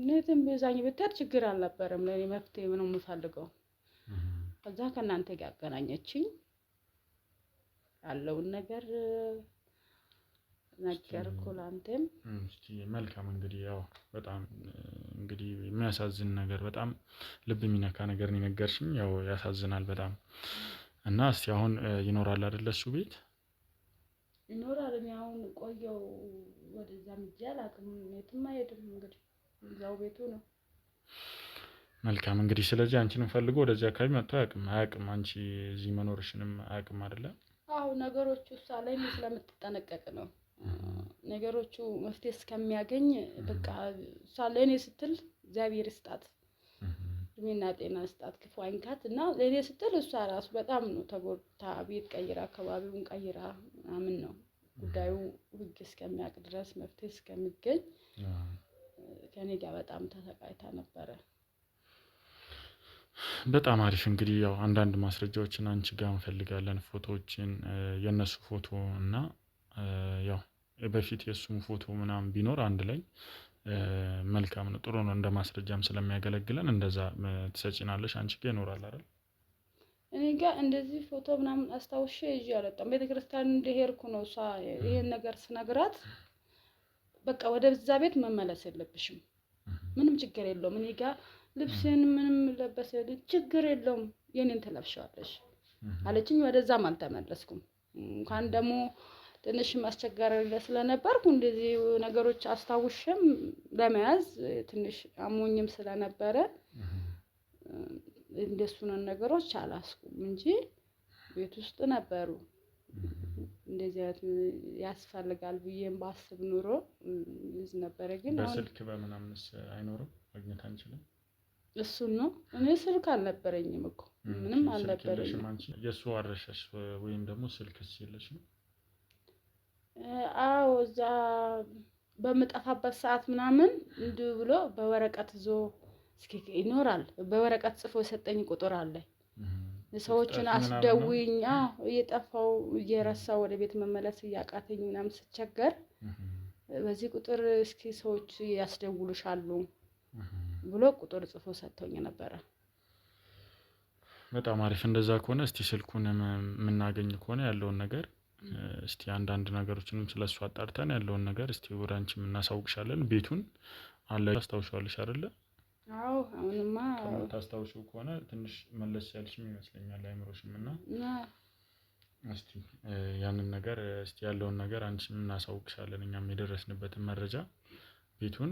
ነትም በዛኝ ብትሄድ ችግር አልነበረም። ለኔ መፍትሄ ነው የምፈልገው። ከዛ ከእናንተ ጋር አገናኘችኝ። ያለውን ነገር ነገርኩ ላንተም። እስቲ መልካም እንግዲህ ያው በጣም እንግዲህ የሚያሳዝን ነገር በጣም ልብ የሚነካ ነገር ነው የነገርሽኝ። ያው ያሳዝናል በጣም እና እስቲ አሁን ይኖራል አይደል እሱ ቤት? ይኖራል። እኔ አሁን ቆየው ወደዛ ምጃል አቅም የትም አይሄድም። እንግዲህ እዛው ቤቱ ነው። መልካም እንግዲህ ስለዚህ አንቺንም ፈልጎ ወደዚህ አካባቢ መጥቶ አያውቅም። አንቺ እዚህ መኖርሽንም አያውቅም አይደለ? አዎ ነገሮቹ እሷ ላይ ስለምትጠነቀቅ ነው። ነገሮቹ መፍትሄ እስከሚያገኝ በቃ እሷ ለኔ ስትል እግዚአብሔር ይስጣት እድሜና ጤና ይስጣት፣ ክፉ አይንካት እና ለኔ ስትል እሷ ራሱ በጣም ነው ተጎድታ ቤት ቀይራ አካባቢውን ቀይራ ምናምን ነው ጉዳዩ ህግ እስከሚያውቅ ድረስ መፍትሄ እስከሚገኝ ከኔ ጋር በጣም ተሰቃይታ ነበረ። በጣም አሪፍ እንግዲህ ያው አንዳንድ ማስረጃዎችን አንቺ ጋር እንፈልጋለን፣ ፎቶዎችን የነሱ ፎቶ እና ያው በፊት የሱም ፎቶ ምናምን ቢኖር አንድ ላይ መልካም ነው፣ ጥሩ ነው። እንደ ማስረጃም ስለሚያገለግለን እንደዛ ትሰጪናለሽ። አንቺ ጋር ይኖራል አይደል? እኔ ጋር እንደዚህ ፎቶ ምናምን አስታውሼ ይዤ አልወጣም። ቤተክርስቲያን እንደሄድኩ ነው እሷ ይሄን ነገር ስነግራት በቃ ወደ እዛ ቤት መመለስ የለብሽም፣ ምንም ችግር የለውም፣ እኔ ጋር ልብስን ምንም ለበሰ ችግር የለውም፣ የኔን ተለብሻለሽ አለችኝ። ወደዛም አልተመለስኩም። እንኳን ደግሞ ትንሽ ማስቸገር ስለነበርኩ እንደዚህ ነገሮች አስታውሽም ለመያዝ ትንሽ አሞኝም ስለነበረ እንደሱን ነገሮች አላስኩም እንጂ ቤት ውስጥ ነበሩ። እንደዚህ ያስፈልጋል ብዬም ባስብ ኑሮ ይዝ ነበር። ግን በስልክ በመናምንስ አይኖርም ማግኘት አንችልም። እሱን ነው እኔ ስልክ አልነበረኝም እኮ ምንም አልነበረኝም። የሱ አድራሻሽ ወይም ደግሞ ስልክስ የለሽም? አዎ እዛ በመጣፋበት ሰዓት ምናምን እንዲሁ ብሎ በወረቀት ዞ እስኪ ይኖራል። በወረቀት ጽፎ የሰጠኝ ቁጥር አለ። ሰዎችን አስደውኝ እየጠፋው እየረሳው ወደ ቤት መመለስ እያቃተኝ ምናምን ስቸገር በዚህ ቁጥር እስኪ ሰዎች ያስደውሉሻሉ ብሎ ቁጥር ጽፎ ሰጥቶኝ ነበር። በጣም አሪፍ። እንደዛ ከሆነ እስቲ ስልኩን የምናገኝ ከሆነ ያለውን ነገር እስቲ አንዳንድ ነገሮችንም ስለሱ አጣርተን ያለውን ነገር እስቲ ወደ አንቺም እናሳውቅሻለን። ቤቱን አለ ታስታውሻለሽ አይደለ? አዎ አሁንማ ታስታውሽው ከሆነ ትንሽ መለስ ያልሽም ይመስለኛል አይምሮሽም እና እስቲ ያንን ነገር እስቲ ያለውን ነገር አንቺም እናሳውቅሻለን። እኛም የደረስንበትን መረጃ ቤቱን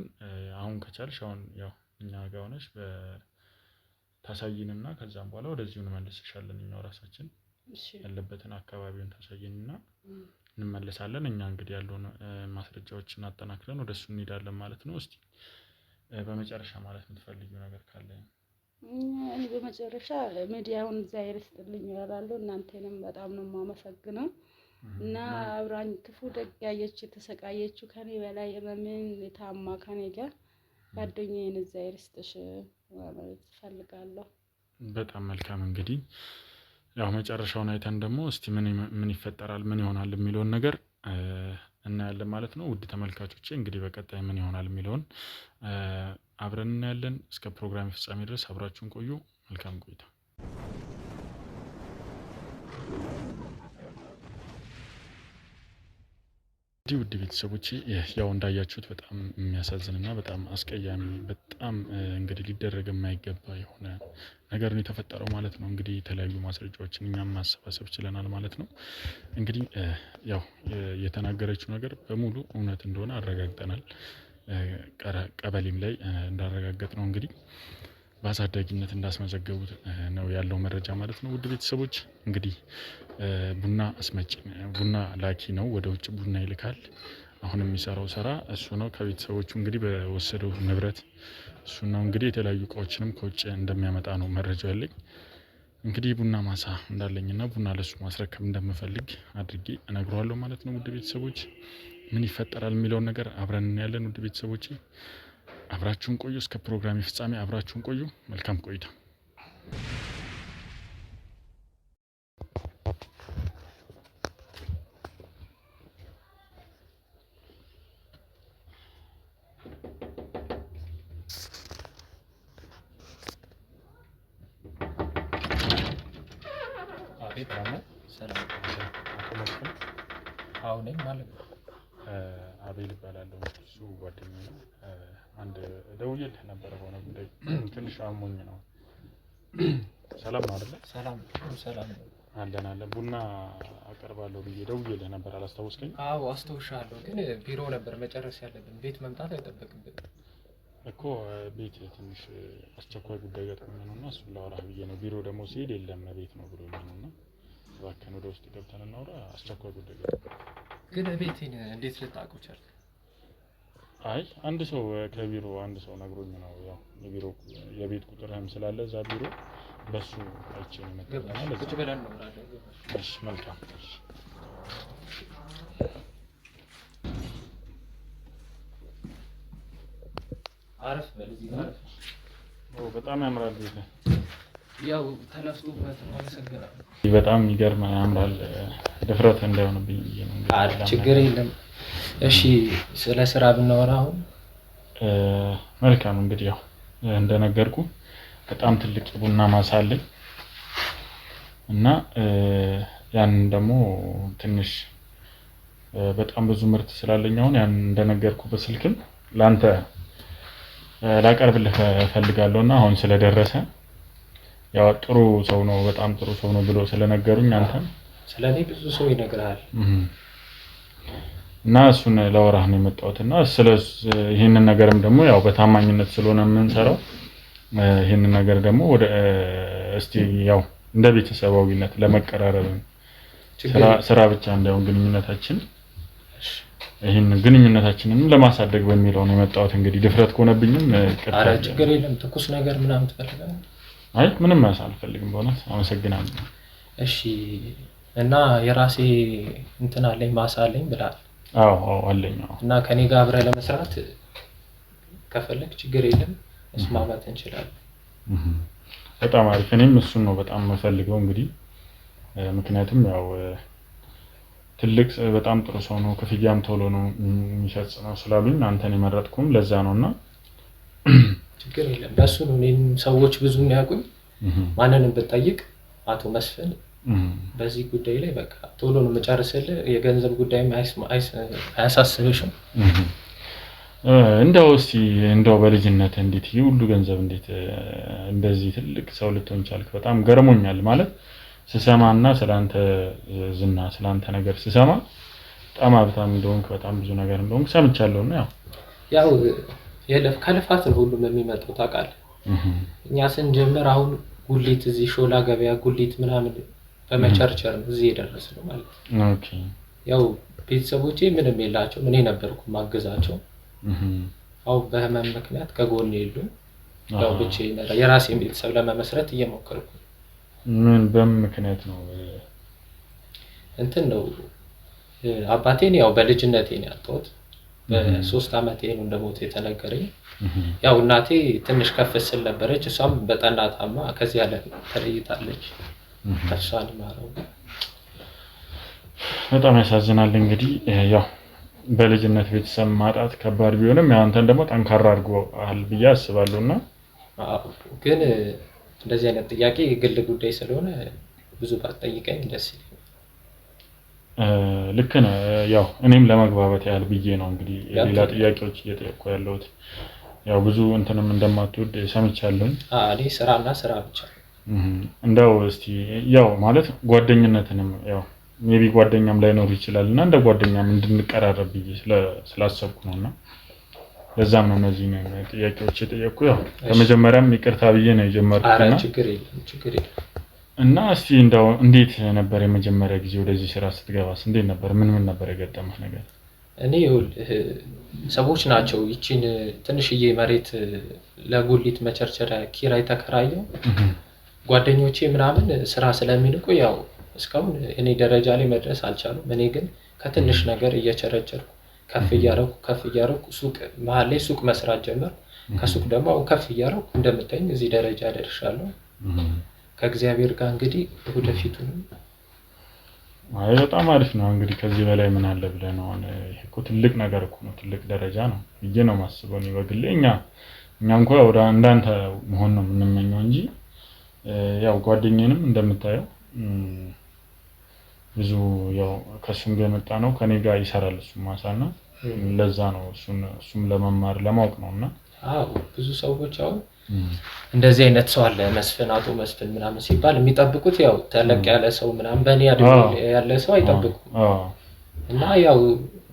አሁን ከቻልሽ አሁን ያው እኛ ጋር ሆነሽ ታሳይንና ከዛም በኋላ ወደዚሁ እንመልስሻለን። እኛው ራሳችን ያለበትን አካባቢውን ታሳይንና እንመለሳለን። እኛ እንግዲህ ያለውን ማስረጃዎችን አጠናክረን ወደሱ እንሄዳለን ማለት ነው። እስቲ በመጨረሻ ማለት የምትፈልጊው ነገር ካለ? እኔ በመጨረሻ ሚዲያውን እግዚአብሔር ይስጥልኝ እላለሁ። እናንተንም በጣም ነው የማመሰግነው እና አብራኝ ክፉ ደግ ያየች የተሰቃየችው ከኔ በላይ የመምን የታማ ከኔ ጋር ጓደኛዬን እግዚአብሔር ይስጥሽ ማለት እፈልጋለሁ። በጣም መልካም። እንግዲህ ያው መጨረሻውን አይተን ደግሞ እስቲ ምን ይፈጠራል ምን ይሆናል የሚለውን ነገር እናያለን ማለት ነው። ውድ ተመልካቾቼ እንግዲህ በቀጣይ ምን ይሆናል የሚለውን አብረን እናያለን። እስከ ፕሮግራም ፍጻሜ ድረስ አብራችሁን ቆዩ። መልካም ቆይታ። ውድ ቤተሰቦቼ ያው እንዳያችሁት በጣም የሚያሳዝንና በጣም አስቀያሚ በጣም እንግዲህ ሊደረግ የማይገባ የሆነ ነገር ነው የተፈጠረው ማለት ነው። እንግዲህ የተለያዩ ማስረጃዎችን እኛም ማሰባሰብ ችለናል ማለት ነው። እንግዲህ ያው የተናገረችው ነገር በሙሉ እውነት እንደሆነ አረጋግጠናል። ቀበሌም ላይ እንዳረጋገጥ ነው እንግዲህ በአሳዳጊነት እንዳስመዘገቡት ነው ያለው መረጃ ማለት ነው። ውድ ቤተሰቦች እንግዲህ ቡና አስመጪ ቡና ላኪ ነው፣ ወደ ውጭ ቡና ይልካል። አሁን የሚሰራው ስራ እሱ ነው። ከቤተሰቦቹ እንግዲህ በወሰደው ንብረት እሱ ነው እንግዲህ የተለያዩ እቃዎችንም ከውጭ እንደሚያመጣ ነው መረጃው ያለኝ። እንግዲህ ቡና ማሳ እንዳለኝና ቡና ለሱ ማስረከብ እንደምፈልግ አድርጌ እነግረዋለሁ ማለት ነው። ውድ ቤተሰቦች ምን ይፈጠራል የሚለውን ነገር አብረን እናያለን። ውድ ቤተሰቦቼ አብራችሁን ቆዩ። እስከ ፕሮግራሜ ፍጻሜ አብራችሁን ቆዩ። መልካም ቆይታ። አቤል እባላለሁ። እሱ ጓደኛዬ ነው። አንድ ደውዬልህ ነበረ በሆነ ጉዳይ ትንሽ አሞኝ ነው። ሰላም ነው አይደለ? ሰላም አለን። ቡና አቀርባለሁ ብዬ ደውዬልህ ነበር፣ አላስታወስከኝ? አዎ አስታውሻለሁ፣ ግን ቢሮ ነበር መጨረስ ያለብን። ቤት መምጣት አይጠበቅብን እኮ። ቤት ትንሽ አስቸኳይ ጉዳይ ገጥሞኝ ነው እና እሱን ላወራህ ብዬ ነው። ቢሮ ደግሞ ሲሄድ የለም ቤት ነው ብሎ ነው እና እባክህን ወደ ውስጥ ገብተን እናውራ። አስቸኳይ ጉዳይ ገጥሞኝ። ግን ቤቴን እንዴት ልታውቀው ቻልክ? አይ አንድ ሰው ከቢሮ አንድ ሰው ነግሮኝ ነው። ያው የቢሮ የቤት ቁጥርህም ስላለ እዛ ቢሮ በሱ አይቼ ነው መጣና ቁጭ ብለን ነው ማለት ነው። እሺ መልካም። እሺ አረፍ በልዚህ ማለት በጣም ያምራል ቤት። ያው ተለፍቶበት አመሰግናለሁ። በጣም ይገርም ያምራል። ድፍረት እንዳይሆንብኝ ነው። ችግር የለም። እሺ ስለ ስራ ብናወራ አሁን መልካም። እንግዲህ ያው እንደነገርኩ በጣም ትልቅ ቡና ማሳ አለኝ እና ያን ደግሞ ትንሽ በጣም ብዙ ምርት ስላለኝ አሁን ያን እንደነገርኩ በስልክም ላንተ ላቀርብልህ ፈልጋለሁ እና አሁን ስለደረሰ ያው ጥሩ ሰው ነው፣ በጣም ጥሩ ሰው ነው ብሎ ስለነገሩኝ አንተም ስለኔ ብዙ ሰው ይነግራል እና እሱን ላወራህ ነው የመጣሁት እና ይሄንን ነገርም ደግሞ ያው በታማኝነት ስለሆነ የምንሰራው ይሄንን ነገር ደግሞ ወደ እስቲ ያው እንደ ቤተሰባዊነት ለመቀራረብ ስራ ብቻ እንዳይሆን ግንኙነታችን ይሄን ግንኙነታችንን ለማሳደግ በሚለው ነው የመጣሁት። እንግዲህ ድፍረት ከሆነብኝም አረ ችግር የለም። ትኩስ ነገር ምናምን ትፈልጋለህ? አይ ምንም አልፈልግም በእውነት አመሰግናለሁ። እሺ እና የራሴ እንትን አለኝ ማሳ አለኝ ብላል? አዎ አለኝ። እና ከኔ ጋር አብረህ ለመስራት ከፈለክ ችግር የለም መስማማት እንችላለን። በጣም አሪፍ። እኔም እሱን ነው በጣም የምፈልገው እንግዲህ ምክንያቱም ያው ትልቅ በጣም ጥሩ ሰው ነው፣ ክፍያም ቶሎ ነው የሚፈጽመው ስላሉኝ አንተን የመረጥኩም ለዛ ነውና ችግር የለም። ለሱ ነው እኔም ሰዎች ብዙ የሚያውቁኝ ማንንም ብትጠይቅ አቶ መስፍን በዚህ ጉዳይ ላይ በቃ ቶሎ ነው መጨረስልህ፣ የገንዘብ ጉዳይም አያሳስብሽም። እንደው እስቲ እንደው በልጅነት እንዴት ሁሉ ገንዘብ እንዴት እንደዚህ ትልቅ ሰው ልትሆን ቻልክ? በጣም ገርሞኛል። ማለት ስሰማና ስላንተ ዝና ስላንተ ነገር ስሰማ በጣም ሀብታም እንደሆንክ በጣም ብዙ ነገር እንደሆንክ ሰምቻለሁና ያው ከልፋት ነው ሁሉም የሚመጣው ታውቃለህ። እኛ ስንጀምር አሁን ጉሊት እዚህ ሾላ ገበያ ጉሊት ምናምን በመቸርቸር ነው እዚህ የደረስነው ማለት ነው። ኦኬ ያው ቤተሰቦቼ ምንም የላቸው እኔ ነበርኩ ማገዛቸው። አው በህመም ምክንያት ከጎን የሉም። ያው ብቻዬን የራሴን ቤተሰብ ለመመስረት እየሞከርኩ። ምን በምክንያት ነው እንትን ነው አባቴን ያው በልጅነቴ ነው ያጣሁት። በ3 አመቴ ነው እንደሞተ የተነገረኝ። ያው እናቴ ትንሽ ከፍ ስል ነበረች፣ እሷም በጠና ታማ ከዚህ ዓለም ተለይታለች። እሷን ማረው በጣም ያሳዝናል። እንግዲህ ያው በልጅነት ቤተሰብ ማጣት ከባድ ቢሆንም ያው አንተን ደግሞ ጠንካራ አድርጎሃል ብዬ አስባለሁና ግን እንደዚህ አይነት ጥያቄ ግል ጉዳይ ስለሆነ ብዙ ባትጠይቀኝ ደስ ይለኛል። ልክ ነው። ያው እኔም ለመግባባት ያህል ብዬ ነው እንግዲህ ሌላ ጥያቄዎች እየጠየቅኩ ያለሁት። ያው ብዙ እንትንም እንደማትወድ ሰምቻለሁ። እኔ ስራና ስራ ብቻ። እንደው እስቲ ያው ማለት ጓደኝነትንም ያው ሜቢ ጓደኛም ላይኖር ይችላልና እንደ ጓደኛም እንድንቀራረብ ብዬ ስላሰብኩ ነውና ለዛም ነው እነዚህ ጥያቄዎች የጠየቅኩ። ያው ከመጀመሪያም ይቅርታ ብዬ ነው የጀመርኩትና ችግር የለም። እና እስቲ እንደው እንዴት ነበር የመጀመሪያ ጊዜ ወደዚህ ስራ ስትገባስ እንዴት ነበር? ምን ነበር የገጠመህ ነገር? እኔ ሰዎች ናቸው ይቺን ትንሽዬ መሬት ለጉሊት መቸርቸሪያ ኪራይ ተከራየው ጓደኞቼ ምናምን ስራ ስለሚንቁ ያው እስካሁን እኔ ደረጃ ላይ መድረስ አልቻሉም። እኔ ግን ከትንሽ ነገር እየቸረቸርኩ ከፍ እያረኩ ሱቅ መሀል ላይ ሱቅ መስራት ጀመር። ከሱቅ ደግሞ አሁን ከፍ እያረኩ እንደምታየኝ እዚህ ደረጃ ደርሻለሁ። ከእግዚአብሔር ጋር እንግዲህ ወደፊቱን አይ በጣም አሪፍ ነው። እንግዲህ ከዚህ በላይ ምን አለ ብለህ ነው? ይሄ እኮ ትልቅ ነገር እኮ ነው፣ ትልቅ ደረጃ ነው ብዬ ነው የማስበው እኔ በግሌ። እኛ እንኳን ወደ እንዳንተ መሆን ነው የምንመኘው እንጂ ያው ጓደኛዬንም እንደምታየው ብዙ ያው ከሱም ጋር የመጣ ነው ከኔ ጋር ይሰራል እሱ ማሳና ለዛ ነው እሱም ለመማር ለማወቅ ነውና አዎ ብዙ ሰዎች አሁን እንደዚህ አይነት ሰው አለ መስፍን መስፍን ምናምን ሲባል የሚጠብቁት ያው ተለቅ ያለ ሰው ምናምን በእኔ ያለ ሰው አይጠብቁም። እና ያው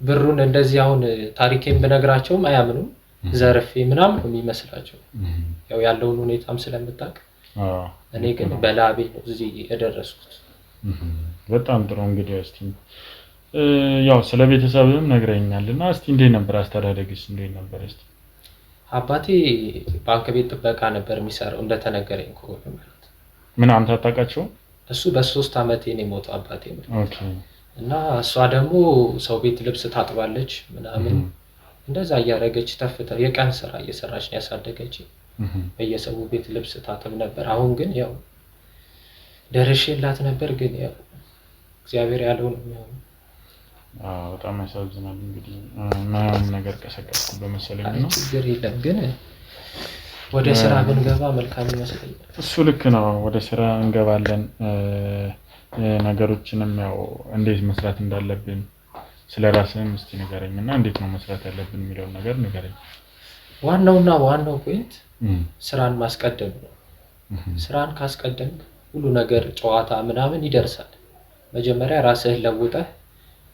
ብሩን እንደዚህ አሁን ታሪኬን ብነግራቸውም አያምኑም። ዘርፌ ምናምን ነው የሚመስላቸው ያው ያለውን ሁኔታም ስለምታውቅ። እኔ ግን በላቤ ነው እዚህ የደረስኩት። በጣም ጥሩ። እንግዲህ እስቲ ያው ስለ ቤተሰብም ነግረኛልና እስቲ እንዴት ነበር አስተዳደግስ እንዴት ነበር? እስቲ አባቴ ባንክ ቤት ጥበቃ ነበር የሚሰራው እንደተነገረኝ ከሆነ ማለት ምን አንተ አታውቃቸው? እሱ በ3 አመቴ ነው የሞተው አባቴ ማለት። ኦኬ። እና እሷ ደግሞ ሰው ቤት ልብስ ታጥባለች ምናምን እንደዛ እያደረገች ተፍታ የቀን ስራ እየሰራች ነው ያሳደገች። በየሰው ቤት ልብስ ታጥብ ነበር። አሁን ግን ያው ደረሽላት ነበር ግን ያው እግዚአብሔር ያለው ነው የሚሆነው። በጣም ያሳዝናል። እንግዲህ ምንም ነገር ቀሰቀስኩ በመሰለኝ ነው። ችግር የለም ግን ወደ ስራ ብንገባ መልካም ይመስለኛል። እሱ ልክ ነው። ወደ ስራ እንገባለን። ነገሮችንም ያው እንዴት መስራት እንዳለብን ስለራስህም እስቲ ንገረኝና እንዴት ነው መስራት ያለብን የሚለው ነገር ንገረኝ። ዋናው ፖይንት ስራን ማስቀደም ነው። ስራን ካስቀደም ሁሉ ነገር ጨዋታ ምናምን ይደርሳል። መጀመሪያ ራስህን ለውጠህ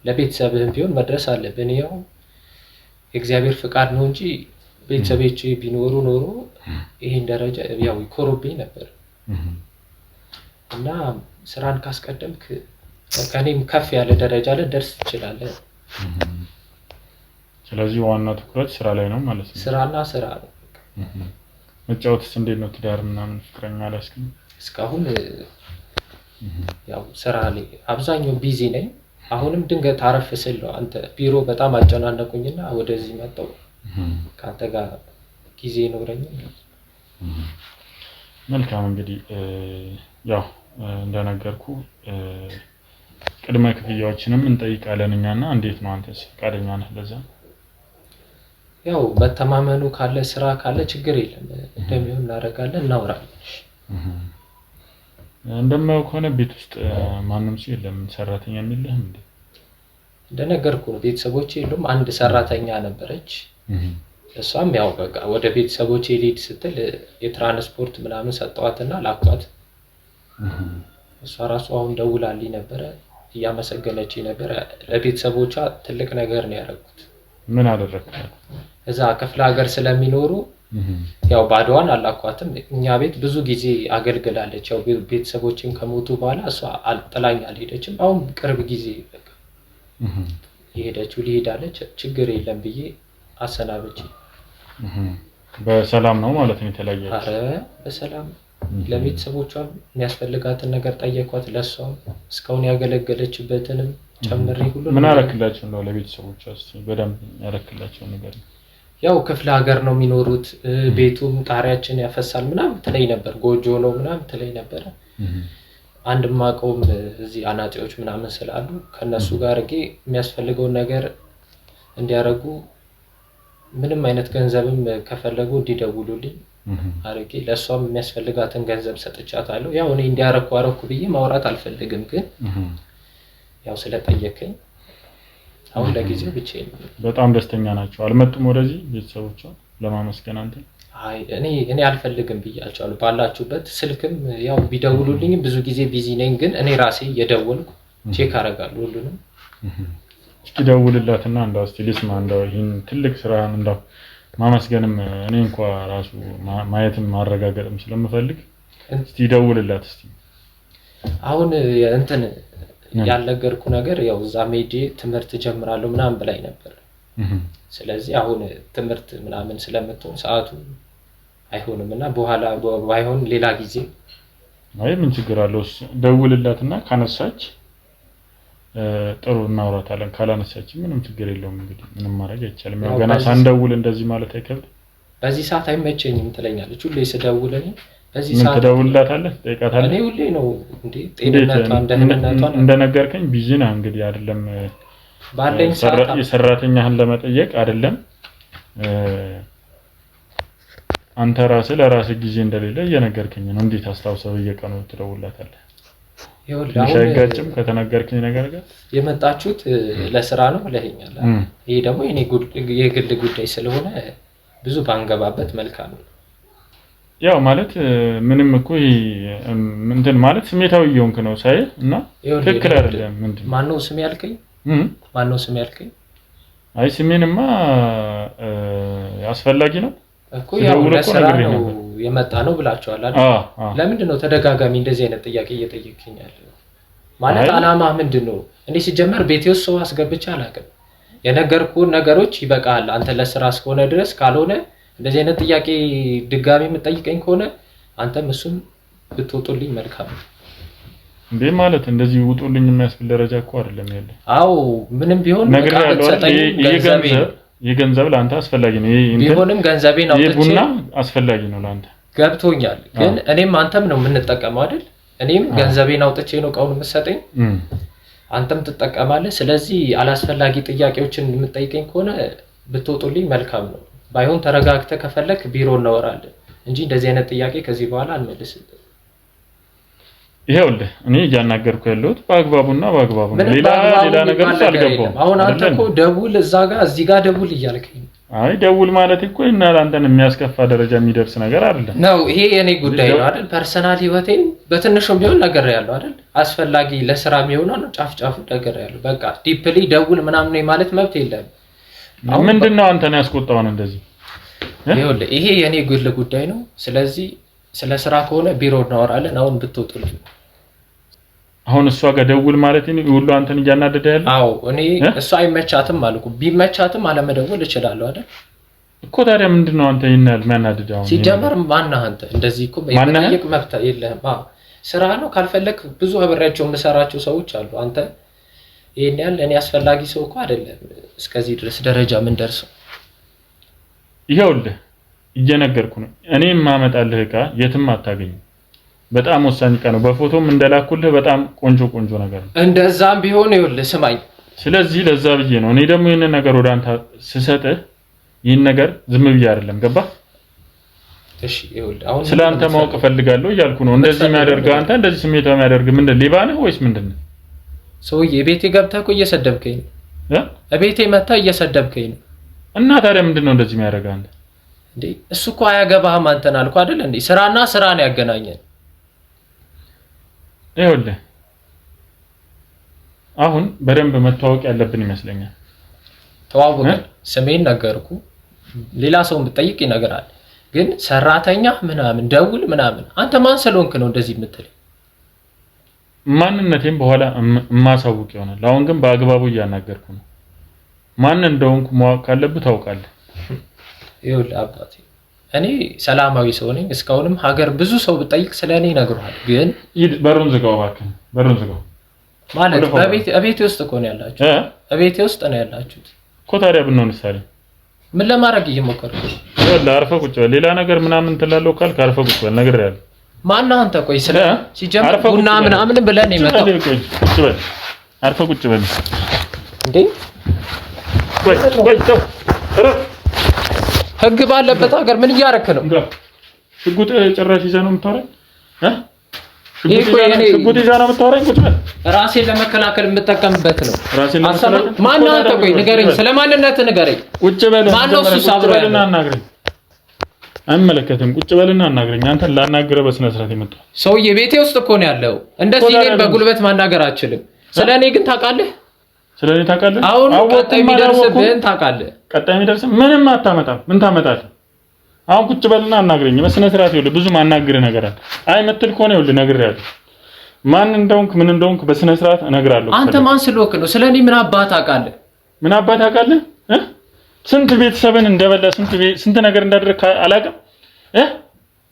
ለቤተሰብህም ቢሆን መድረስ አለብን። ያው የእግዚአብሔር ፍቃድ ነው እንጂ ቤተሰቦቼ ቢኖሩ ኖሮ ይሄን ደረጃ ያው ይኮሩብኝ ነበር። እና ስራን ካስቀደምክ ከኔም ከፍ ያለ ደረጃ ላይ ደርስ ትችላለህ። ስለዚህ ዋናው ትኩረት ስራ ላይ ነው ማለት ነው። ስራና ስራ ነው። መጫወትስ እንዴት ነው? ትዳር ምናምን ፍቅረኛ አላስክም? እስካሁን ያው ስራ ላይ አብዛኛው ቢዚ ነኝ። አሁንም ድንገት አረፍ ስል ነው አንተ ቢሮ በጣም አጨናነቁኝና ወደዚህ መጣሁ። ካንተ ጋር ጊዜ ኖረኝ። መልካም። እንግዲህ ያው እንደነገርኩ ቅድመ ክፍያዎችንም እንጠይቃለን እኛና እንዴት ነው አንተስ ፈቃደኛ ነህ ለዛ? ያው መተማመኑ ካለ ስራ ካለ ችግር የለም እንደሚሆን እናደርጋለን እናወራለን። እንደማው ከሆነ ቤት ውስጥ ማንንም ሰው የለም ሰራተኛ የለህም እንዴ? እንደነገርኩ ነው ቤተሰቦቼ የሉም። አንድ ሰራተኛ ነበረች። እሷም ያው በቃ ወደ ቤተሰቦቼ ሊድ ስትል የትራንስፖርት ምናምን ሰጠዋትና ላኳት። እሷ ራሱ አሁን ደውላልኝ ነበር እያመሰገነች ነበር። ለቤተሰቦቿ ትልቅ ነገር ነው ያደረኩት። ምን አደረክላት? እዛ ክፍለ ሀገር ስለሚኖሩ ያው ባዶዋን አላኳትም። እኛ ቤት ብዙ ጊዜ አገልግላለች። ያው ቤተሰቦችን ከሞቱ በኋላ እሷ ጥላኝ አልሄደችም። አሁን ቅርብ ጊዜ በቃ የሄደችው ሊሄዳለች። ችግር የለም ብዬ አሰናበች። በሰላም ነው ማለት ነው የተለያየው? አረ በሰላም ለቤተሰቦቿ የሚያስፈልጋትን ነገር ጠየኳት። ለሷ እስካሁን ያገለገለችበትንም ጨምሬ ሁሉ ምን አረክላችሁ ነው ለቤተሰቦቿ? እስቲ በደንብ ያረክላችሁ ነገር። ያው ክፍለ ሀገር ነው የሚኖሩት። ቤቱም ጣሪያችን ያፈሳል ምናምን ትለኝ ነበር። ጎጆ ነው ምናምን ትለኝ ነበር። አንድ ማቀውም እዚህ አናጺዎች ምናምን ስላሉ ከነሱ ጋር የሚያስፈልገውን ነገር እንዲያረጉ ምንም አይነት ገንዘብም ከፈለጉ እንዲደውሉልኝ አረጌ ለሷም የሚያስፈልጋትን ገንዘብ ሰጥቻታለሁ። ያው እኔ እንዲያረኩ ብዬ ማውራት አልፈልግም ግን ያው ስለጠየቀኝ አሁን ለጊዜው ብቻዬን ነው። በጣም ደስተኛ ናቸው። አልመጡም ወደዚህ ቤተሰቦቿ ለማመስገን አንተ? አይ እኔ አልፈልግም ብያቸዋለሁ። ባላችሁበት ስልክም ያው ቢደውሉልኝ ብዙ ጊዜ ቢዚ ነኝ ግን እኔ ራሴ የደወልኩ ቼክ አደርጋለሁ ሁሉንም። እስኪ ደውልላትና እንዳው እስቲ ልስማ እንዳው ይሄን ትልቅ ስራህን እንዳው ማመስገንም እኔ እንኳን ራሱ ማየትም ማረጋገጥም ስለምፈልግ እስቲ ደውልላት እስቲ። አሁን እንትን ያልነገርኩ ነገር ያው እዛ ሜዲ ትምህርት ጀምራለሁ ምናምን ብላኝ ነበር። ስለዚህ አሁን ትምህርት ምናምን ስለምትሆን ሰዓቱ አይሆንምና በኋላ ባይሆን ሌላ ጊዜ አይ ምን ችግር አለው? ደውልላትና ካነሳች ጥሩ እናወራታለን። ካላነሳችን ምንም ችግር የለውም። እንግዲህ ምንም ማድረግ አይቻልም። ያው ገና ሳንደውል እንደዚህ ማለት አይከብድ። በዚህ ሰዓት አይመቸኝም ትለኛለች ሁሌ ስደውልኝ። በዚህ ምን ሰዓት ትደውልላታለህ? ጠይቃታለህ? እኔ ሁሌ ነው እንዴ ጤንነቷን ደህንነቷን እንደነገርከኝ ቢዚ ነህ እንግዲህ አይደለም ባለኝ ሰዓት የሰራተኛህን ለመጠየቅ አይደለም አንተ ራስህ ለራስህ ጊዜ እንደሌለ እየነገርከኝ ነው። እንዴት አስታውሰው በየቀኑ ትደውልላታለህ? ይኸውልህ ከተነገርከኝ ነገር ጋር የመጣችሁት ለስራ ነው ብለኸኛል። ይሄ ደግሞ የግል ጉዳይ ስለሆነ ብዙ ባንገባበት መልካም ነው። ያው ማለት ምንም እኮ እንትን ማለት ስሜታዊ እየሆንክ ነው ሳይ እና ትክክል አይደለም። ምንድን ማነው ስም ያልከኝ? ማነው ስም ያልከኝ? አይ ስሜንማ አስፈላጊ ነው እኮ ያው ለስራ ነው የመጣ ነው ብላችኋል አይደል? ለምንድን ነው ተደጋጋሚ እንደዚህ አይነት ጥያቄ እየጠየቅከኝ ያለው? ማለት አላማ ምንድነው? እኔ ሲጀመር ቤቴ ውስጥ ሰው አስገብቼ አላውቅም። የነገርኩህን ነገሮች ይበቃል አንተ ለስራ እስከሆነ ድረስ። ካልሆነ እንደዚህ አይነት ጥያቄ ድጋሚ የምትጠይቀኝ ከሆነ አንተም እሱም ብትወጡልኝ መልካም ነው። እንዴ ማለት እንደዚህ ውጡልኝ የሚያስብል ደረጃ እኮ አይደለም ያለ። አው ምንም ቢሆን የገንዘብ ለአንተ አስፈላጊ ነው። ቢሆንም ገንዘቤን አውጥቼ የቡና አስፈላጊ ነው ለአንተ ገብቶኛል። ግን እኔም አንተም ነው የምንጠቀመው አይደል? እኔም ገንዘቤን አውጥቼ ነው እቃውን የምትሰጠኝ፣ አንተም ትጠቀማለህ። ስለዚህ አላስፈላጊ ጥያቄዎችን የምትጠይቀኝ ከሆነ ብትወጡልኝ መልካም ነው። ባይሆን ተረጋግተህ ከፈለክ ቢሮ እናወራለን እንጂ እንደዚህ አይነት ጥያቄ ከዚህ በኋላ አልመልስም። ይሄውልህ እኔ እያናገርኩ ያለሁት በአግባቡና በአግባቡ ነው። ሌላ ነገር አልገባም። አሁን አንተ እኮ ደውል እዛ ጋር እዚህ ጋር ደውል እያልከኝ። አይ ደውል ማለት እኮ እና አንተን የሚያስከፋ ደረጃ የሚደርስ ነገር አይደለም ነው። ይሄ የኔ ጉዳይ ነው አይደል? ፐርሰናል ህይወቴን በትንሹም ቢሆን ነገር ያለው አይደል? አስፈላጊ ለስራ የሚሆነው ነው ጫፍ ጫፉ ነገር ያለው። በቃ ዲፕሊ ደውል ምናምን ነው ማለት መብት የለም። ምንድነው አንተን ያስቆጣውን እንደዚህ? ይኸውልህ ይሄ የኔ ግል ጉዳይ ነው። ስለዚህ ስለ ስራ ከሆነ ቢሮ እናወራለን። አሁን ብትወጡልኝ። አሁን እሷ ጋር ደውል ማለት ነው ሁሉ አንተን እያናደደ ያለው? አዎ እኔ እሷ አይመቻትም አልኩ። ቢመቻትም አለመደወል እችላለሁ አይደል እኮ። ታዲያ ምንድነው አንተ ይናል የሚያናድደው? ሲጀመር ማነህ አንተ? እንደዚህ እኮ የመጠየቅ መብት የለህም። ስራ ነው። ካልፈለክ ብዙ አብሬያቸው የምሰራቸው ሰዎች አሉ። አንተ ይሄን ያህል እኔ አስፈላጊ ሰው እኮ አይደለም እስከዚህ ድረስ ደረጃ ምን ደርሰው። ይኸውልህ እየነገርኩ ነው። እኔ ማመጣልህ እቃ የትም አታገኝም። በጣም ወሳኝ እቃ ነው። በፎቶም እንደላኩልህ በጣም ቆንጆ ነገር ነው። እንደዛም ቢሆን ይኸውልህ ስማኝ። ስለዚህ ለዛ ብዬ ነው እኔ ደግሞ ይሄን ነገር ወደ አንተ ስሰጥህ ይሄን ነገር ዝም ብዬ አይደለም ገባህ? እሺ ይኸውልህ አሁን ስለአንተ ማወቅ ፈልጋለሁ እያልኩ ነው። እንደዚህ የሚያደርገው አንተ እንደዚህ ስሜታው የሚያደርግ ምንድን ሌባ ነህ ወይስ ምንድነው? ሰውዬ ቤቴ ገብተህ እኮ እየሰደብከኝ ነው። ቤቴ መጣ እየሰደብከኝ ነው። እና ታዲያ ምንድነው እንደዚህ የሚያደርገው አንተ? እንዴ እሱ እኮ አያገባህም አንተን አልኩ አይደል እንዴ? ስራና ስራ ነው ያገናኘን። ይኸውልህ አሁን በደንብ መተዋወቅ ያለብን ይመስለኛል። ተዋወቀን። ስሜን ነገርኩ። ሌላ ሰው ብትጠይቅ ይነግራል። ግን ሰራተኛ ምናምን ደውል ምናምን አንተ ማን ስለሆንክ ነው እንደዚህ የምትለኝ? ማንነቴን በኋላ ማሳውቅ ይሆናል። አሁን ግን በአግባቡ እያናገርኩ ነው። ማን እንደሆንኩ ማወቅ ካለብህ ታውቃለህ። ይኸውልህ አባቴ እኔ ሰላማዊ ሰው ነኝ። እስካሁንም ሀገር ብዙ ሰው ብጠይቅ ስለኔ ይነግሩሃል። ግን በሩን ዝጋው እባክህ፣ በሩን ዝጋው። ማለት በቤቴ ውስጥ እኮ ነው ያላችሁት። በቤቴ ውስጥ ነው ያላችሁት እኮ። ታዲያ ብንሆን ሳለ ምን ለማድረግ እየሞከርኩ ነው? ይኸውልህ አርፈህ ቁጭ በል። ሌላ ነገር ምናምን ትላለህ ካልክ አርፈህ ቁጭ በል። ነግሬሃለሁ። ማነህ አንተ? ቆይ ስለ ሲጀምር ቡና ምናምን ብለን ነው የመጣው። ቁጭ በል፣ አርፈህ ቁጭ በል። እንዴ ቆይ ተው። ህግ ባለበት ሀገር ምን እያደረክ ነው? ሽጉጥ ጭራሽ ይዘህ ነው የምታወራኝ? ሽጉጥ ይዘህ ነው የምታወራኝ? ቁጭ በል። ራሴን ለመከላከል የምጠቀምበት ነው። ራሴን ለመከላከል ማነህ አንተ? ቆይ ንገረኝ፣ ስለማንነትህ ንገረኝ። ቁጭ በል። ማነው እሱ? ሳብረና አናግረኝ። አይመለከትም። ቁጭ በልና አናግረኝ። አንተን ላናግረህ በስነ ስርዓት የመጣው ሰውዬ ቤቴ ውስጥ እኮ ነው ያለው። እንደዚህ እኔን በጉልበት ማናገር አችልም። ስለኔ ግን ታውቃለህ? ስለኔ ታውቃለህ? አሁን ቀጣይ የሚደርስብህን ታውቃለህ? ቀጣይ የሚደርስ ምንም አታመጣም። ምን ታመጣለህ? አሁን ቁጭ በልና አናግረኝ በስነ ስርዓት። ይኸውልህ ብዙ ማናግርህ ነገር አለ። አይ መትል ከሆነ ይኸውልህ ነግሬሃለሁ። ማን እንደሆንክ ምን እንደሆንክ በስነ ስርዓት እነግርሃለሁ። አንተ ማን ስለሆንክ ነው? ስለኔ ምን አባህ ታውቃለህ? ምን አባህ ታውቃለህ? ስንት ቤተሰብን እንደበላ ስንት ነገር እንዳደረክ አላውቅም።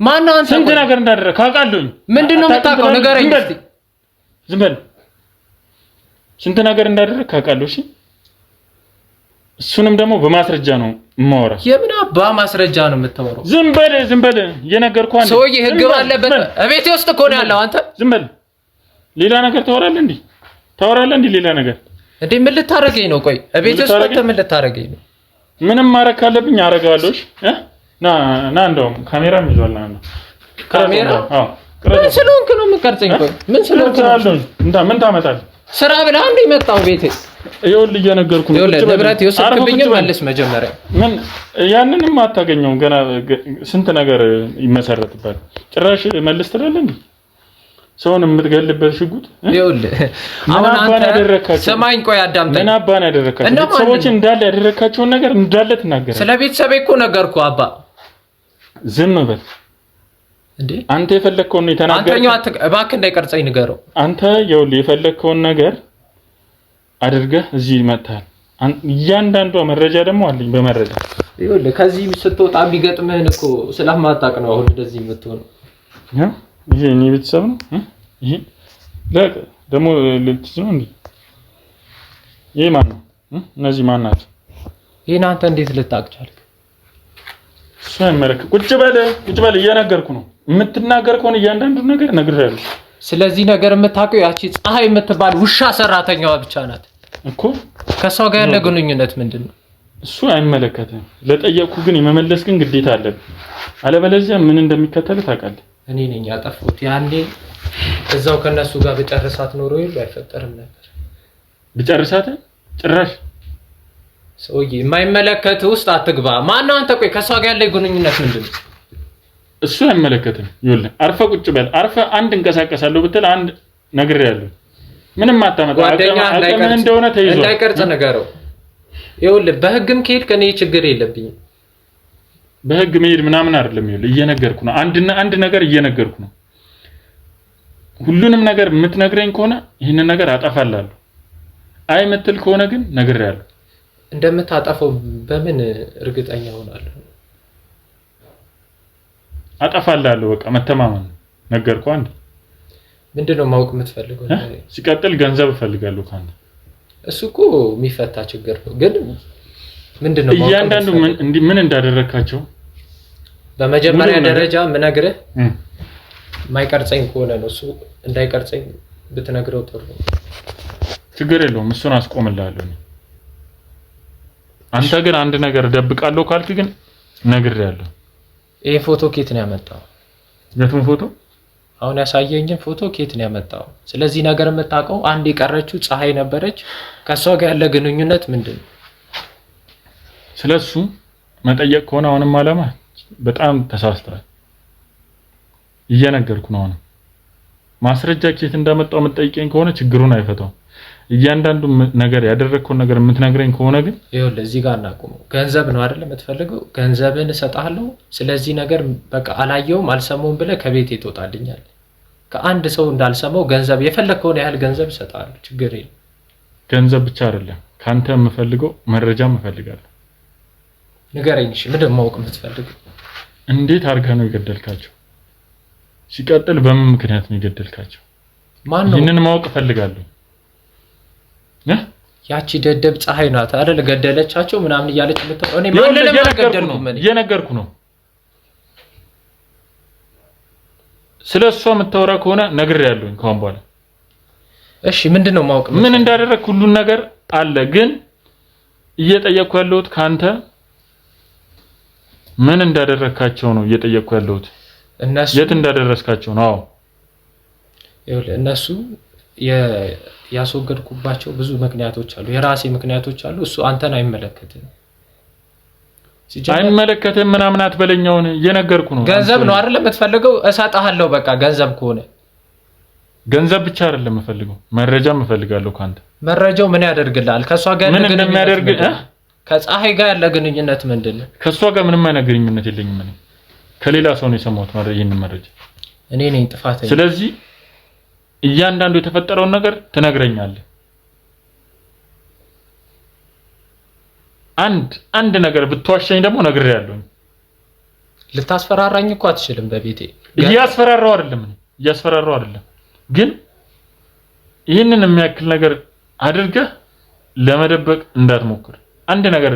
ማን ነው አንተ? ስንት ነገር እንዳደረክ አውቃለሁ። ምንድነው የምታውቀው? ንገረኝ እስቲ። ዝም በል ስንት ነገር እንዳደረክ አውቃለሁ። እሺ እሱንም ደግሞ በማስረጃ ነው የማወራው። የምን አባ ማስረጃ ነው የምታወራው? ዝም በል እየነገርኩህ አንተ ሰውዬ ህግ ባለበት እቤቴ ውስጥ እኮ ነው ያለው። አንተ ዝም በል። ሌላ ነገር ታወራለህ እንዴ? ሌላ ነገር እንዴ? ምን ልታረገኝ ነው? ቆይ እቤቴ ውስጥ ምን ልታረገኝ ነው? ምንም ማረግ ካለብኝ አረጋለሁ። እሺ ና እንደውም ካሜራም ይዟል ና ካሜራ ምን ስለሆንክ ነው የምቀርጸኝ? ቆይ ምን ስለሆንክ ነው? ምን ታመጣለህ? ስራ ብለህ አንዴ መጣው ቤቴ። ይኸውልህ እየነገርኩህ ነው። ንብረት የወሰድክብኝ መልስ መጀመሪያ። ምን ያንንም አታገኘውም። ገና ስንት ነገር ይመሰረትባል። ጭራሽ መልስ ትላለህ እንዴ? ሰውን የምትገልበት ሽጉጥ። ይኸውልህ አሁን አንተ ሰማኝ፣ ቆይ አዳምጠኝ። ምን አባን ያደረካቸው ቤተሰቦች እንዳለ ያደረካቸውን ነገር እንዳለ ትናገራለህ። ስለ ቤተሰቤ እኮ ነገርኩህ አባ። ዝም በል እንዴ! አንተ የፈለግከውን ነው የተናገርከው። አንተኛው እባክህ እንዳይቀርጸኝ ንገረው። አንተ ይኸውልህ የፈለግከውን ነገር አድርገህ እዚህ መጥተሃል። እያንዳንዷ መረጃ ደግሞ አለኝ በመረጃ። ይኸውልህ ከዚህ ስትወጣ የሚገጥምህን እኮ ስለማታውቅ ነው አሁን እንደዚህ የምትሆነው። ይሄ እኔ ቤተሰብ ነው። ይሄ ደግሞ ልትዝ ነው እንዴ? ይሄ ማን ነው? እነዚህ ማን ናቸው? ይሄን አንተ እንዴት ልታውቅ ቻልክ? እሱ አይመለከት። ቁጭ በል እየነገርኩህ ነው። የምትናገር ከሆነ እያንዳንዱ ነገር ነግሬሃለሁ። ስለዚህ ነገር የምታውቀው ያቺ ፀሐይ የምትባል ውሻ ሰራተኛዋ ብቻ ናት እኮ። ከሷ ጋር ያለ ግንኙነት ምንድነው? እሱ አይመለከትም። ለጠየቅኩህ ግን የመመለስ ግን ግዴታ አለብህ። አለበለዚያ ምን እንደሚከተል ታውቃለህ። እኔ ነኝ ያጠፋሁት። ያኔ እዛው ከነሱ ጋር በጨረሳት ኖሮ አይፈጠርም ነበር። በጨረሳት ጭራሽ ሰውዬ የማይመለከት ውስጥ አትግባ። ማነው አንተ? ቆይ ከሷ ጋር ያለ ግንኙነት ምንድነው? እሱ አይመለከትም። ይኸውልህ አርፈህ ቁጭ በል። አርፈህ አንድ እንቀሳቀሳለሁ ብትል አንድ ነግሬሃለሁ። ምንም አታመጣ። ምን እንደሆነ ተይዟል። እንዳይቀርጽ ነገረው። ይኸውልህ በህግም ከሄድክ እኔ ችግር የለብኝም። በህግ መሄድ ምናምን አይደለም። ይኸውልህ እየነገርኩህ ነው። አንድ ነገር እየነገርኩህ ነው። ሁሉንም ነገር የምትነግረኝ ከሆነ ይህንን ነገር አጠፋላለሁ። አይ የምትል ከሆነ ግን ነግሬሃለሁ። እንደምታጠፈው በምን እርግጠኛ ሆናለሁ? አጠፋላለሁ። በቃ መተማመን ነገርኩህ። አንድ ምንድነው ማወቅ የምትፈልገው? ሲቀጥል ገንዘብ እፈልጋለሁ ካንተ። እሱ እኮ የሚፈታ ችግር ነው። ግን ምንድነው ማወቅ እያንዳንዱ ምን እንዳደረካቸው በመጀመሪያ ደረጃ ምነግርህ ማይቀርጸኝ ከሆነ ነው። እሱ እንዳይቀርጸኝ ብትነግረው ጥሩ ነው። ችግር የለውም። እሱን አስቆምልሃለሁ። አንተ ግን አንድ ነገር ደብቃለሁ ካልክ ግን ነግሬሃለሁ። ይሄ ፎቶ ኬት ነው ያመጣው? የቱን ፎቶ? አሁን ያሳየኝን ፎቶ ኬት ነው ያመጣው? ስለዚህ ነገር የምታውቀው አንድ የቀረችው ፀሐይ ነበረች። ከሷ ጋር ያለ ግንኙነት ምንድነው? ስለሱ መጠየቅ ከሆነ አሁንም አላማ በጣም ተሳስተሃል። እየነገርኩ ነው። አሁን ማስረጃ ኬት እንዳመጣው የምትጠይቀኝ ከሆነ ችግሩን አይፈታው። እያንዳንዱ ነገር ያደረግከውን ነገር የምትነግረኝ ከሆነ ግን ይኸውልህ እዚህ ጋር እናቁመው። ገንዘብ ነው አይደል የምትፈልገው? ገንዘብን እሰጥሃለሁ። ስለዚህ ነገር በቃ አላየውም አልሰማውም ብለህ ከቤቴ ትወጣልኛለህ። ከአንድ ሰው እንዳልሰማው ገንዘብ የፈለግከውን ያህል ገንዘብ እሰጥሃለሁ። ችግር የለም። ገንዘብ ብቻ አይደለም ካንተ የምፈልገው መረጃም እፈልጋለሁ። ንገረኝ። እሺ ምንድን ማወቅ የምትፈልገው? እንዴት አድርገህ ነው የገደልካቸው? ሲቀጥል በምን ምክንያት ነው የገደልካቸው? ማን ነው? ይህንን ማወቅ እፈልጋለሁ። ያቺ ደደብ ፀሐይ ናት አይደል ገደለቻቸው ምናምን እያለች የምትለው። እኔ ማንንም አልገደልኩም። እየነገርኩህ ነው። ስለሷ የምታወራ ከሆነ ነግሬሃለሁኝ ካሁን በኋላ። እሺ ምንድነው ማወቅ? ምን እንዳደረግክ ሁሉን ነገር አለ። ግን እየጠየቅኩ ያለሁት ካንተ ምን እንዳደረግካቸው ነው እየጠየቅኩ ያለሁት። እነሱ የት እንዳደረስካቸው ነው? አዎ ይኸውልህ እነሱ ያስወገድኩባቸው ብዙ ምክንያቶች አሉ። የራሴ ምክንያቶች አሉ። እሱ አንተን አይመለከትም። አይመለከትም ምናምን አትበለኛውን። እየነገርኩ ነው። ገንዘብ ነው አይደል የምትፈልገው? እሰጥሃለሁ። በቃ ገንዘብ ከሆነ ገንዘብ ብቻ አይደለም የምፈልገው፣ መረጃም እፈልጋለሁ ካንተ። መረጃው ምን ያደርግልሃል? ከሷ ጋር ምን እንደሚያደርግ ከፀሐይ ጋር ያለ ግንኙነት ምንድነው? ከሷ ጋር ምንም አይነት ግንኙነት የለኝም። እኔ ከሌላ ሰው ነው የሰማሁት ይሄን መረጃ። እኔ ነኝ ጥፋተኛ። ስለዚህ እያንዳንዱ የተፈጠረውን ነገር ትነግረኛለህ። አንድ ነገር ብትዋሸኝ ደግሞ ነግሬሃለሁ። ልታስፈራራኝ እኮ አትችልም በቤቴ። እያስፈራራው አይደለም ግን ይህንን የሚያክል ነገር አድርገህ ለመደበቅ እንዳትሞክር። አንድ ነገር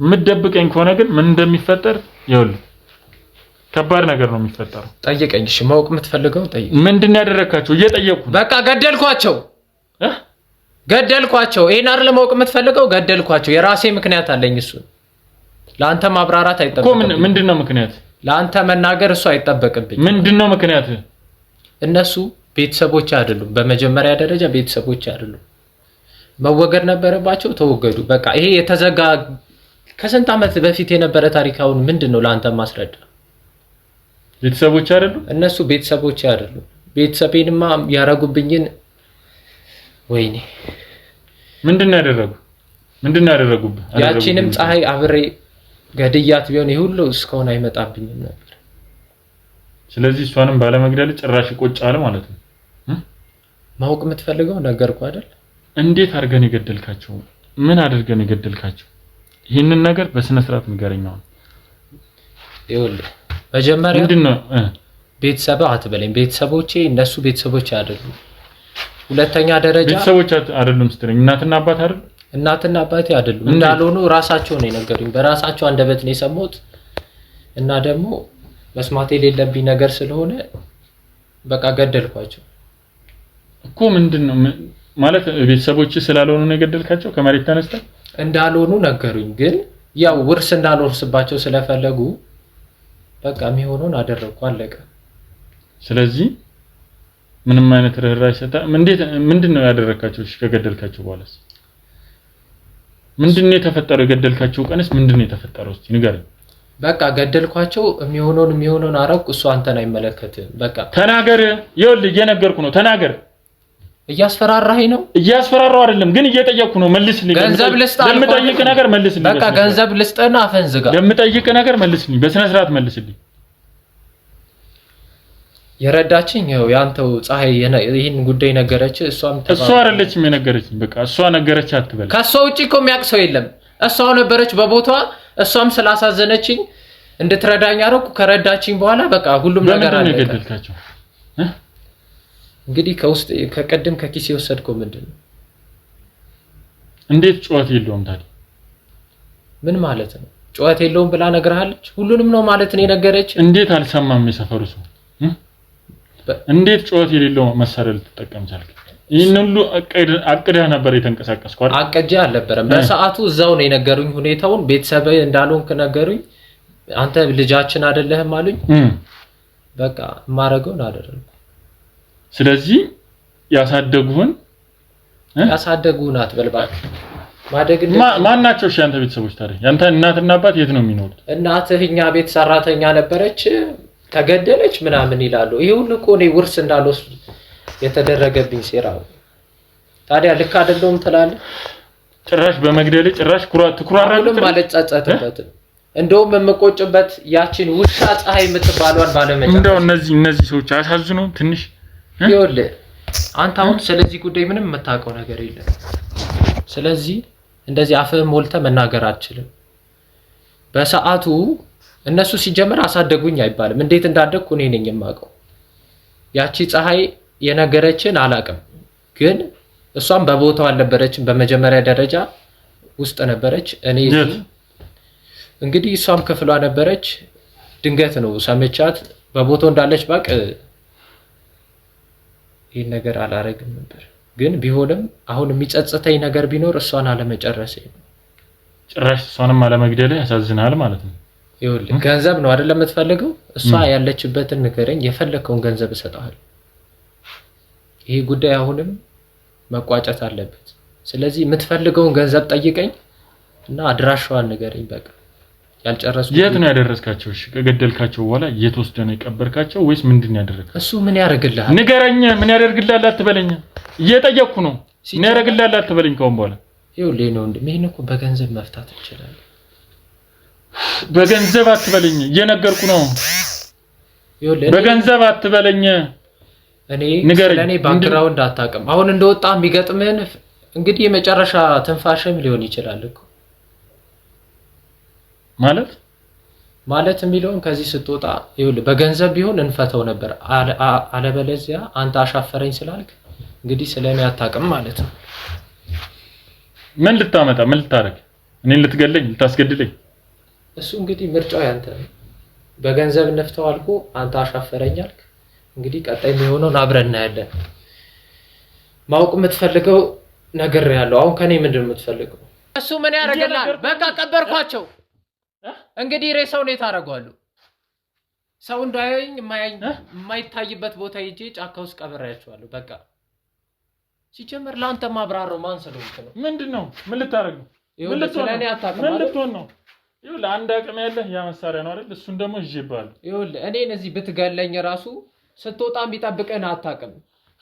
የምትደብቀኝ ከሆነ ግን ምን እንደሚፈጠር ይኸውልህ፣ ከባድ ነገር ነው የሚፈጠረው። ጠይቀኝ። እሺ ማወቅ የምትፈልገው ጠይቅ። ምንድን ነው ያደረካቸው? እየጠየቅኩ ነው። በቃ ገደልኳቸው። ይሄን አይደል ማወቅ የምትፈልገው? ገደልኳቸው። የራሴ ምክንያት አለኝ። እሱ ለአንተ ማብራራት አይጠበቅብኝ። ምንድነው ምክንያት? ለአንተ መናገር እሱ አይጠበቅብኝ። ምንድነው ምክንያት? እነሱ ቤተሰቦች አይደሉም። በመጀመሪያ ደረጃ ቤተሰቦች አይደሉም። መወገድ ነበረባቸው፣ ተወገዱ። በቃ ይሄ የተዘጋ ከስንት ዓመት በፊት የነበረ ታሪካውን ምንድነው ለአንተ ማስረዳ? ቤተሰቦች አይደሉም። እነሱ ቤተሰቦች አይደሉም። ቤተሰቤንማ ያረጉብኝን ወይኔ ምንድነው ያደረጉብህ? ያቺንም ፀሐይ አብሬ ገድያት ቢሆን ይሄ ሁሉ እስካሁን አይመጣብኝም ነበር። ስለዚህ እሷንም ባለመግደል ጭራሽ ይቆጫል ማለት ነው። ማወቅ የምትፈልገው ነገርኩህ አይደል? እንዴት አድርገን የገደልካቸው? ምን አድርገን የገደልካቸው? ይህንን ነገር በስነ ስርዓት ንገረኝ ነው። ይኸውልህ መጀመሪያ ምንድነው ቤተሰብ አትበለኝ። ቤተሰቦቼ እነሱ ቤተሰቦች አይደሉም። ሁለተኛ ደረጃ ቤተሰቦች አይደሉም ስትለኝ እናትና አባት አይደሉም? እናትና አባቴ አይደሉም እንዳልሆኑ ራሳቸው ነው የነገሩኝ። በራሳቸው አንደበት ነው የሰማሁት። እና ደግሞ መስማት የሌለብኝ ነገር ስለሆነ በቃ ገደልኳቸው እኮ። ምንድነው ማለት ቤተሰቦች ስላልሆኑ ነው የገደልካቸው? ከመሬት ተነስተህ እንዳልሆኑ ነገሩኝ። ግን ያው ውርስ እንዳልወርስባቸው ስለፈለጉ በቃ የሚሆነውን አደረኩ፣ አለቀ። ስለዚህ ምንም አይነት ርህራሄ ሰጣ? ምንድነው ያደረካቸው? እሺ ከገደልካቸው በኋላስ ምንድነው የተፈጠረው? የገደልካቸው ቀንስ ምንድነው የተፈጠረው? እስቲ ንገረኝ። በቃ ገደልኳቸው። የሚሆነውን አረኩ። እሱ አንተን አይመለከትም። በቃ ተናገር። ይኸውልህ እየነገርኩ ነው፣ ተናገር። እያስፈራራኸኝ ነው? እያስፈራራው አይደለም፣ ግን እየጠየቅኩ ነው። መልስልኝ። ገንዘብ ልስጥህ። ለምጠይቅ ነገር መልስልኝ። በቃ ገንዘብ ልስጥህና አፈን ዝጋ። ለምጠይቅ ነገር መልስልኝ፣ በስነ ስርዓት መልስልኝ። የረዳችኝ ያንተው ፀሐይ ይሄን ጉዳይ ነገረች። እሷ አይደለችም የነገረችኝ። በቃ እሷ ነገረች አትበል። ከሷ ውጪ እኮ የሚያውቅ ሰው የለም። እሷ ነበረች በቦታዋ። እሷም ስላሳዘነችኝ እንድትረዳኝ አደረኩ። ከረዳችኝ በኋላ በቃ ሁሉም ነገር አለ። ምንድነው የገደልካቸው? እንግዲህ ከቀደም ከኪስ የወሰድከው ምንድነው? እንዴት ጩኸት የለውም ታዲያ? ምን ማለት ነው? ጩኸት የለውም ብላ ነግራለች? ሁሉንም ነው ማለት ነው የነገረች? እንዴት አልሰማም የሰፈሩ ሰው? እንዴት ጩኸት የሌለው መሳሪያ ልትጠቀም ቻልክ? ይሄን ሁሉ አቅደህ ነበር የተንቀሳቀስከው አይደል? አቅጄ አልነበረም። በሰዓቱ እዛው ነው የነገሩኝ ሁኔታውን። ቤተሰብ እንዳልሆንክ ነገሩኝ። አንተ ልጃችን አይደለህም አሉኝ። በቃ ማረገውን አደረኩ። ስለዚህ ያሳደጉህን አትበልባክ ማደግ ማን ናቸው? እሺ አንተ ቤተሰቦች ታዲያ ያንተ እናትና አባት የት ነው የሚኖሩት? እናትህ እኛ ቤት ሰራተኛ ነበረች፣ ተገደለች ምናምን ይላሉ። ይሄ ሁሉ እኮ ነው ውርስ እንዳልወስድ የተደረገብኝ ሴራው። ታዲያ ልክ አይደለም ትላለህ? ጭራሽ በመግደል ጭራሽ ትኩራራለህ ማለት ጸጸተበት። እንደውም የምቆጭበት ያቺን ውሻ ፀሐይ የምትባሏን ባለመጫ እንደው እነዚህ ሰዎች አሳዝኑ ትንሽ። ይኸውልህ አንተ አሁን ስለዚህ ጉዳይ ምንም የምታውቀው ነገር የለም። ስለዚህ እንደዚህ አፍህን ሞልተህ መናገር አትችልም። በሰዓቱ እነሱ ሲጀመር አሳደጉኝ አይባልም። እንዴት እንዳደግኩ እኔ ነኝ የማውቀው። ያቺ ፀሐይ የነገረችን አላውቅም፣ ግን እሷም በቦታው አልነበረችም። በመጀመሪያ ደረጃ ውስጥ ነበረች። እኔ እንግዲህ እሷም ክፍሏ ነበረች። ድንገት ነው ሰምቻት በቦታው እንዳለች ባቅ ይሄን ነገር አላረግም ነበር። ግን ቢሆንም አሁን የሚጸጽተኝ ነገር ቢኖር እሷን አለመጨረሴ ነው። ጭራሽ እሷንም አለመግደል ያሳዝናል ማለት ነው። ይኸውልህ ገንዘብ ነው አይደል የምትፈልገው? እሷ ያለችበትን ንገረኝ፣ የፈለከውን ገንዘብ እሰጥሃለሁ። ይሄ ጉዳይ አሁንም መቋጨት አለበት። ስለዚህ የምትፈልገውን ገንዘብ ጠይቀኝ እና አድራሻዋን ንገረኝ። በቃ ያልጨረስኩት የት ነው ያደረስካቸው? እሺ ከገደልካቸው በኋላ የት ወስደህ ነው የቀበርካቸው ወይስ ምንድን ያደረግከው? እሱ ምን ያደርግልሃል? ንገረኝ። ምን ያደርግልሃል አትበለኝ። እየጠየቅኩ ነው። ምን ያደርግልሃል አትበለኝ ከሆነ በኋላ። ይኸውልህ ነው ይሄን እኮ በገንዘብ መፍታት እንችላለን። በገንዘብ አትበለኝ፣ እየነገርኩ ነው። ይኸውልህ በገንዘብ አትበለኝ። እኔ ስለኔ ባክግራውንድ አታውቅም። አሁን እንደወጣ የሚገጥምህን እንግዲህ የመጨረሻ ትንፋሽም ሊሆን ይችላል እኮ ማለት የሚለውን ከዚህ ስትወጣ ይኸውልህ በገንዘብ ቢሆን እንፈተው ነበር። አለበለዚያ አንተ አሻፈረኝ ስላልክ እንግዲህ ስለኔ አታውቅም ማለት ነው። ምን ልታመጣ ምን ልታረግ? እኔን ልትገለኝ ልታስገድለኝ? እሱ እንግዲህ ምርጫው ያንተ ነው። በገንዘብ ነፍተው አልኩ አንተ አሻፈረኝ አልክ። እንግዲህ ቀጣይ የሚሆነውን አብረን እናያለን። ማወቅ የምትፈልገው ነገር ያለው አሁን ከኔ ምንድን ነው የምትፈልገው? እሱ ምን ያደርግልሃል? በቃ ቀበርኳቸው። እንግዲህ ሬሳውን የት አደርገዋለሁ? ሰው እንዳያየኝ የማይታይበት ቦታ ሄጄ ጫካ ውስጥ ቀብሬያቸዋለሁ። በቃ ሲጀመር ለአንተ ማብራራው ማን ስለሆንክ ነው? ምንድነው? ምን ልታረግ ነው? ምን ልትሆን ነው? ይኸውልህ አንድ አቅም ያለህ ያ መሳሪያ ነው አይደል? እሱን ደግሞ ይዤብሃለሁ። ይኸውልህ እኔን እዚህ ብትገለኝ ራሱ ስትወጣ ቢጠብቀን አታውቅም።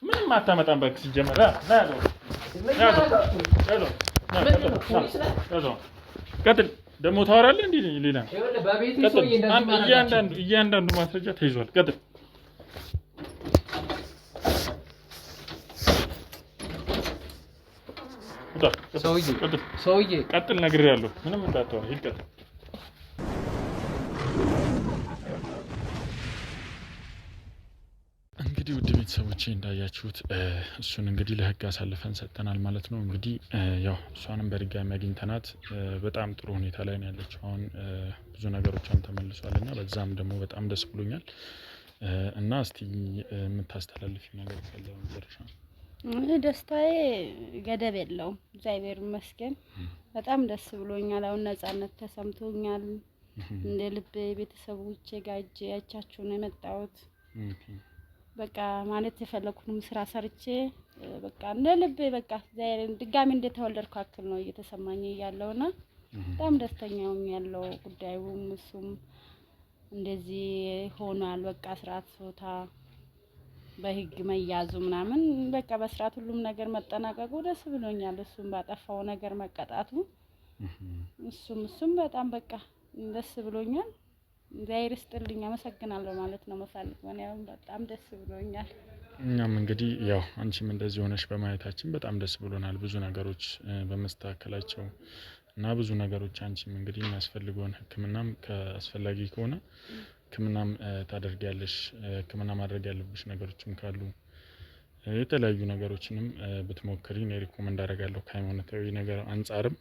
ምንም አታመጣም። በቃ ሲጀመር ቀጥል። ደግሞ ታወራለህ እንዴ? ሌላ ይኸውልህ በቤቴ ሰው እንደዚህ እያንዳንዱ ማስረጃ ተይዟል። ቀጥል። ሰውዬ ቀጥል ነግሬሃለሁ። ምንም እንዳታወራ ሂድ ቀጥል። እንግዲህ ውድ ቤተሰቦቼ እንዳያችሁት እሱን እንግዲህ ለህግ አሳልፈን ሰጥተናል ማለት ነው። እንግዲህ ያው እሷንም በድጋሚ አግኝተናት በጣም ጥሩ ሁኔታ ላይ ነው ያለችው። አሁን ብዙ ነገሮቿም ተመልሷል እና በዛም ደግሞ በጣም ደስ ብሎኛል። እና እስቲ የምታስተላልፊው ነገር ካለ መጨረሻ? ደስታዬ ገደብ የለውም። እግዚአብሔር ይመስገን በጣም ደስ ብሎኛል። አሁን ነፃነት ተሰምቶኛል። እንደ ልብ ቤተሰቦቼ ጋር ሄጄ አይቻችሁ ነው የመጣሁት። በቃ ማለት የፈለኩንም ስራ ሰርቼ በቃ እንደ ልብ በቃ ድጋሚ እንደተወለድኩ አክል ነው እየተሰማኝ ያለውና በጣም ደስተኛ ሆኛለሁ። ጉዳዩም እሱም እንደዚህ ሆኗል። በቃ ስርዓት ቦታ በህግ መያዙ ምናምን በቃ በስርዓት ሁሉም ነገር መጠናቀቁ ደስ ብሎኛል። እሱም ባጠፋው ነገር መቀጣቱ እሱም በጣም በቃ ደስ ብሎኛል። እግዚአብሔር ይስጥልኝ፣ አመሰግናለሁ ማለት ነው መፈልገው ነው። በጣም ደስ ብሎኛል። እኛም እንግዲህ ያው አንቺም እንደዚህ ሆነሽ በማየታችን በጣም ደስ ብሎናል። ብዙ ነገሮች በመስተካከላቸው እና ብዙ ነገሮች አንቺም እንግዲህ የሚያስፈልገውን ሕክምናም ከአስፈላጊ ከሆነ ሕክምናም ታደርጊያለሽ። ሕክምና ማድረግ ያለብሽ ነገሮችም ካሉ የተለያዩ ነገሮችንም ብትሞክሪ እኔ ሪኮመንድ አደርጋለሁ። ከሃይማኖታዊ ነገር አንጻርም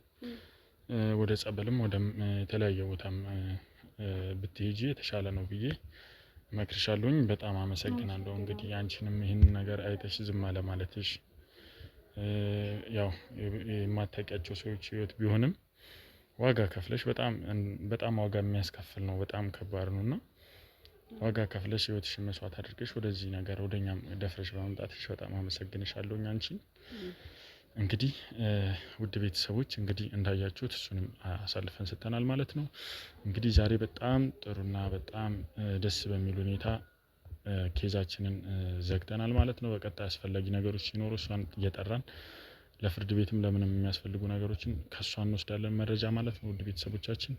ወደ ጸበልም ወደ የተለያየ ቦታም ብትሄጂ የተሻለ ነው ብዬ እመክርሻለሁኝ። በጣም አመሰግናለሁ። እንግዲህ አንቺንም ይህን ነገር አይተሽ ዝም አለ ማለትሽ ያው የማታውቂያቸው ሰዎች ህይወት ቢሆንም ዋጋ ከፍለሽ በጣም ዋጋ የሚያስከፍል ነው። በጣም ከባድ ነውና ዋጋ ከፍለሽ ህይወትሽን መስዋዕት አድርገሽ ወደዚህ ነገር ወደኛም ደፍረሽ በመምጣትሽ በጣም አመሰግንሻለሁኝ አንቺን። እንግዲህ ውድ ቤተሰቦች እንግዲህ እንዳያችሁት እሱንም አሳልፈን ሰጥተናል ማለት ነው። እንግዲህ ዛሬ በጣም ጥሩና በጣም ደስ በሚል ሁኔታ ኬዛችንን ዘግተናል ማለት ነው። በቀጣይ አስፈላጊ ነገሮች ሲኖሩ እሷን እየጠራን ለፍርድ ቤትም ለምንም የሚያስፈልጉ ነገሮችን ከሷ እንወስዳለን መረጃ ማለት ነው። ውድ ቤተሰቦቻችን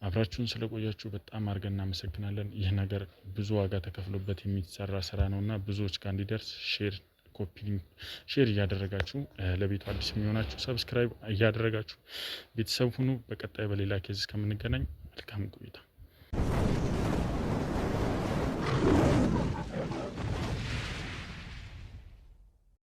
አብራችሁን ስለቆያችሁ በጣም አድርገን እናመሰግናለን። ይህ ነገር ብዙ ዋጋ ተከፍሎበት የሚሰራ ስራ ነውና ብዙዎች ጋር እንዲደርስ ሼር እያደረጋችሁ ለቤቱ አዲስ የሚሆናችሁ ሰብስክራይብ እያደረጋችሁ ቤተሰብ ሁኑ። በቀጣይ በሌላ ኬዝ እስከምንገናኝ መልካም ቆይታ።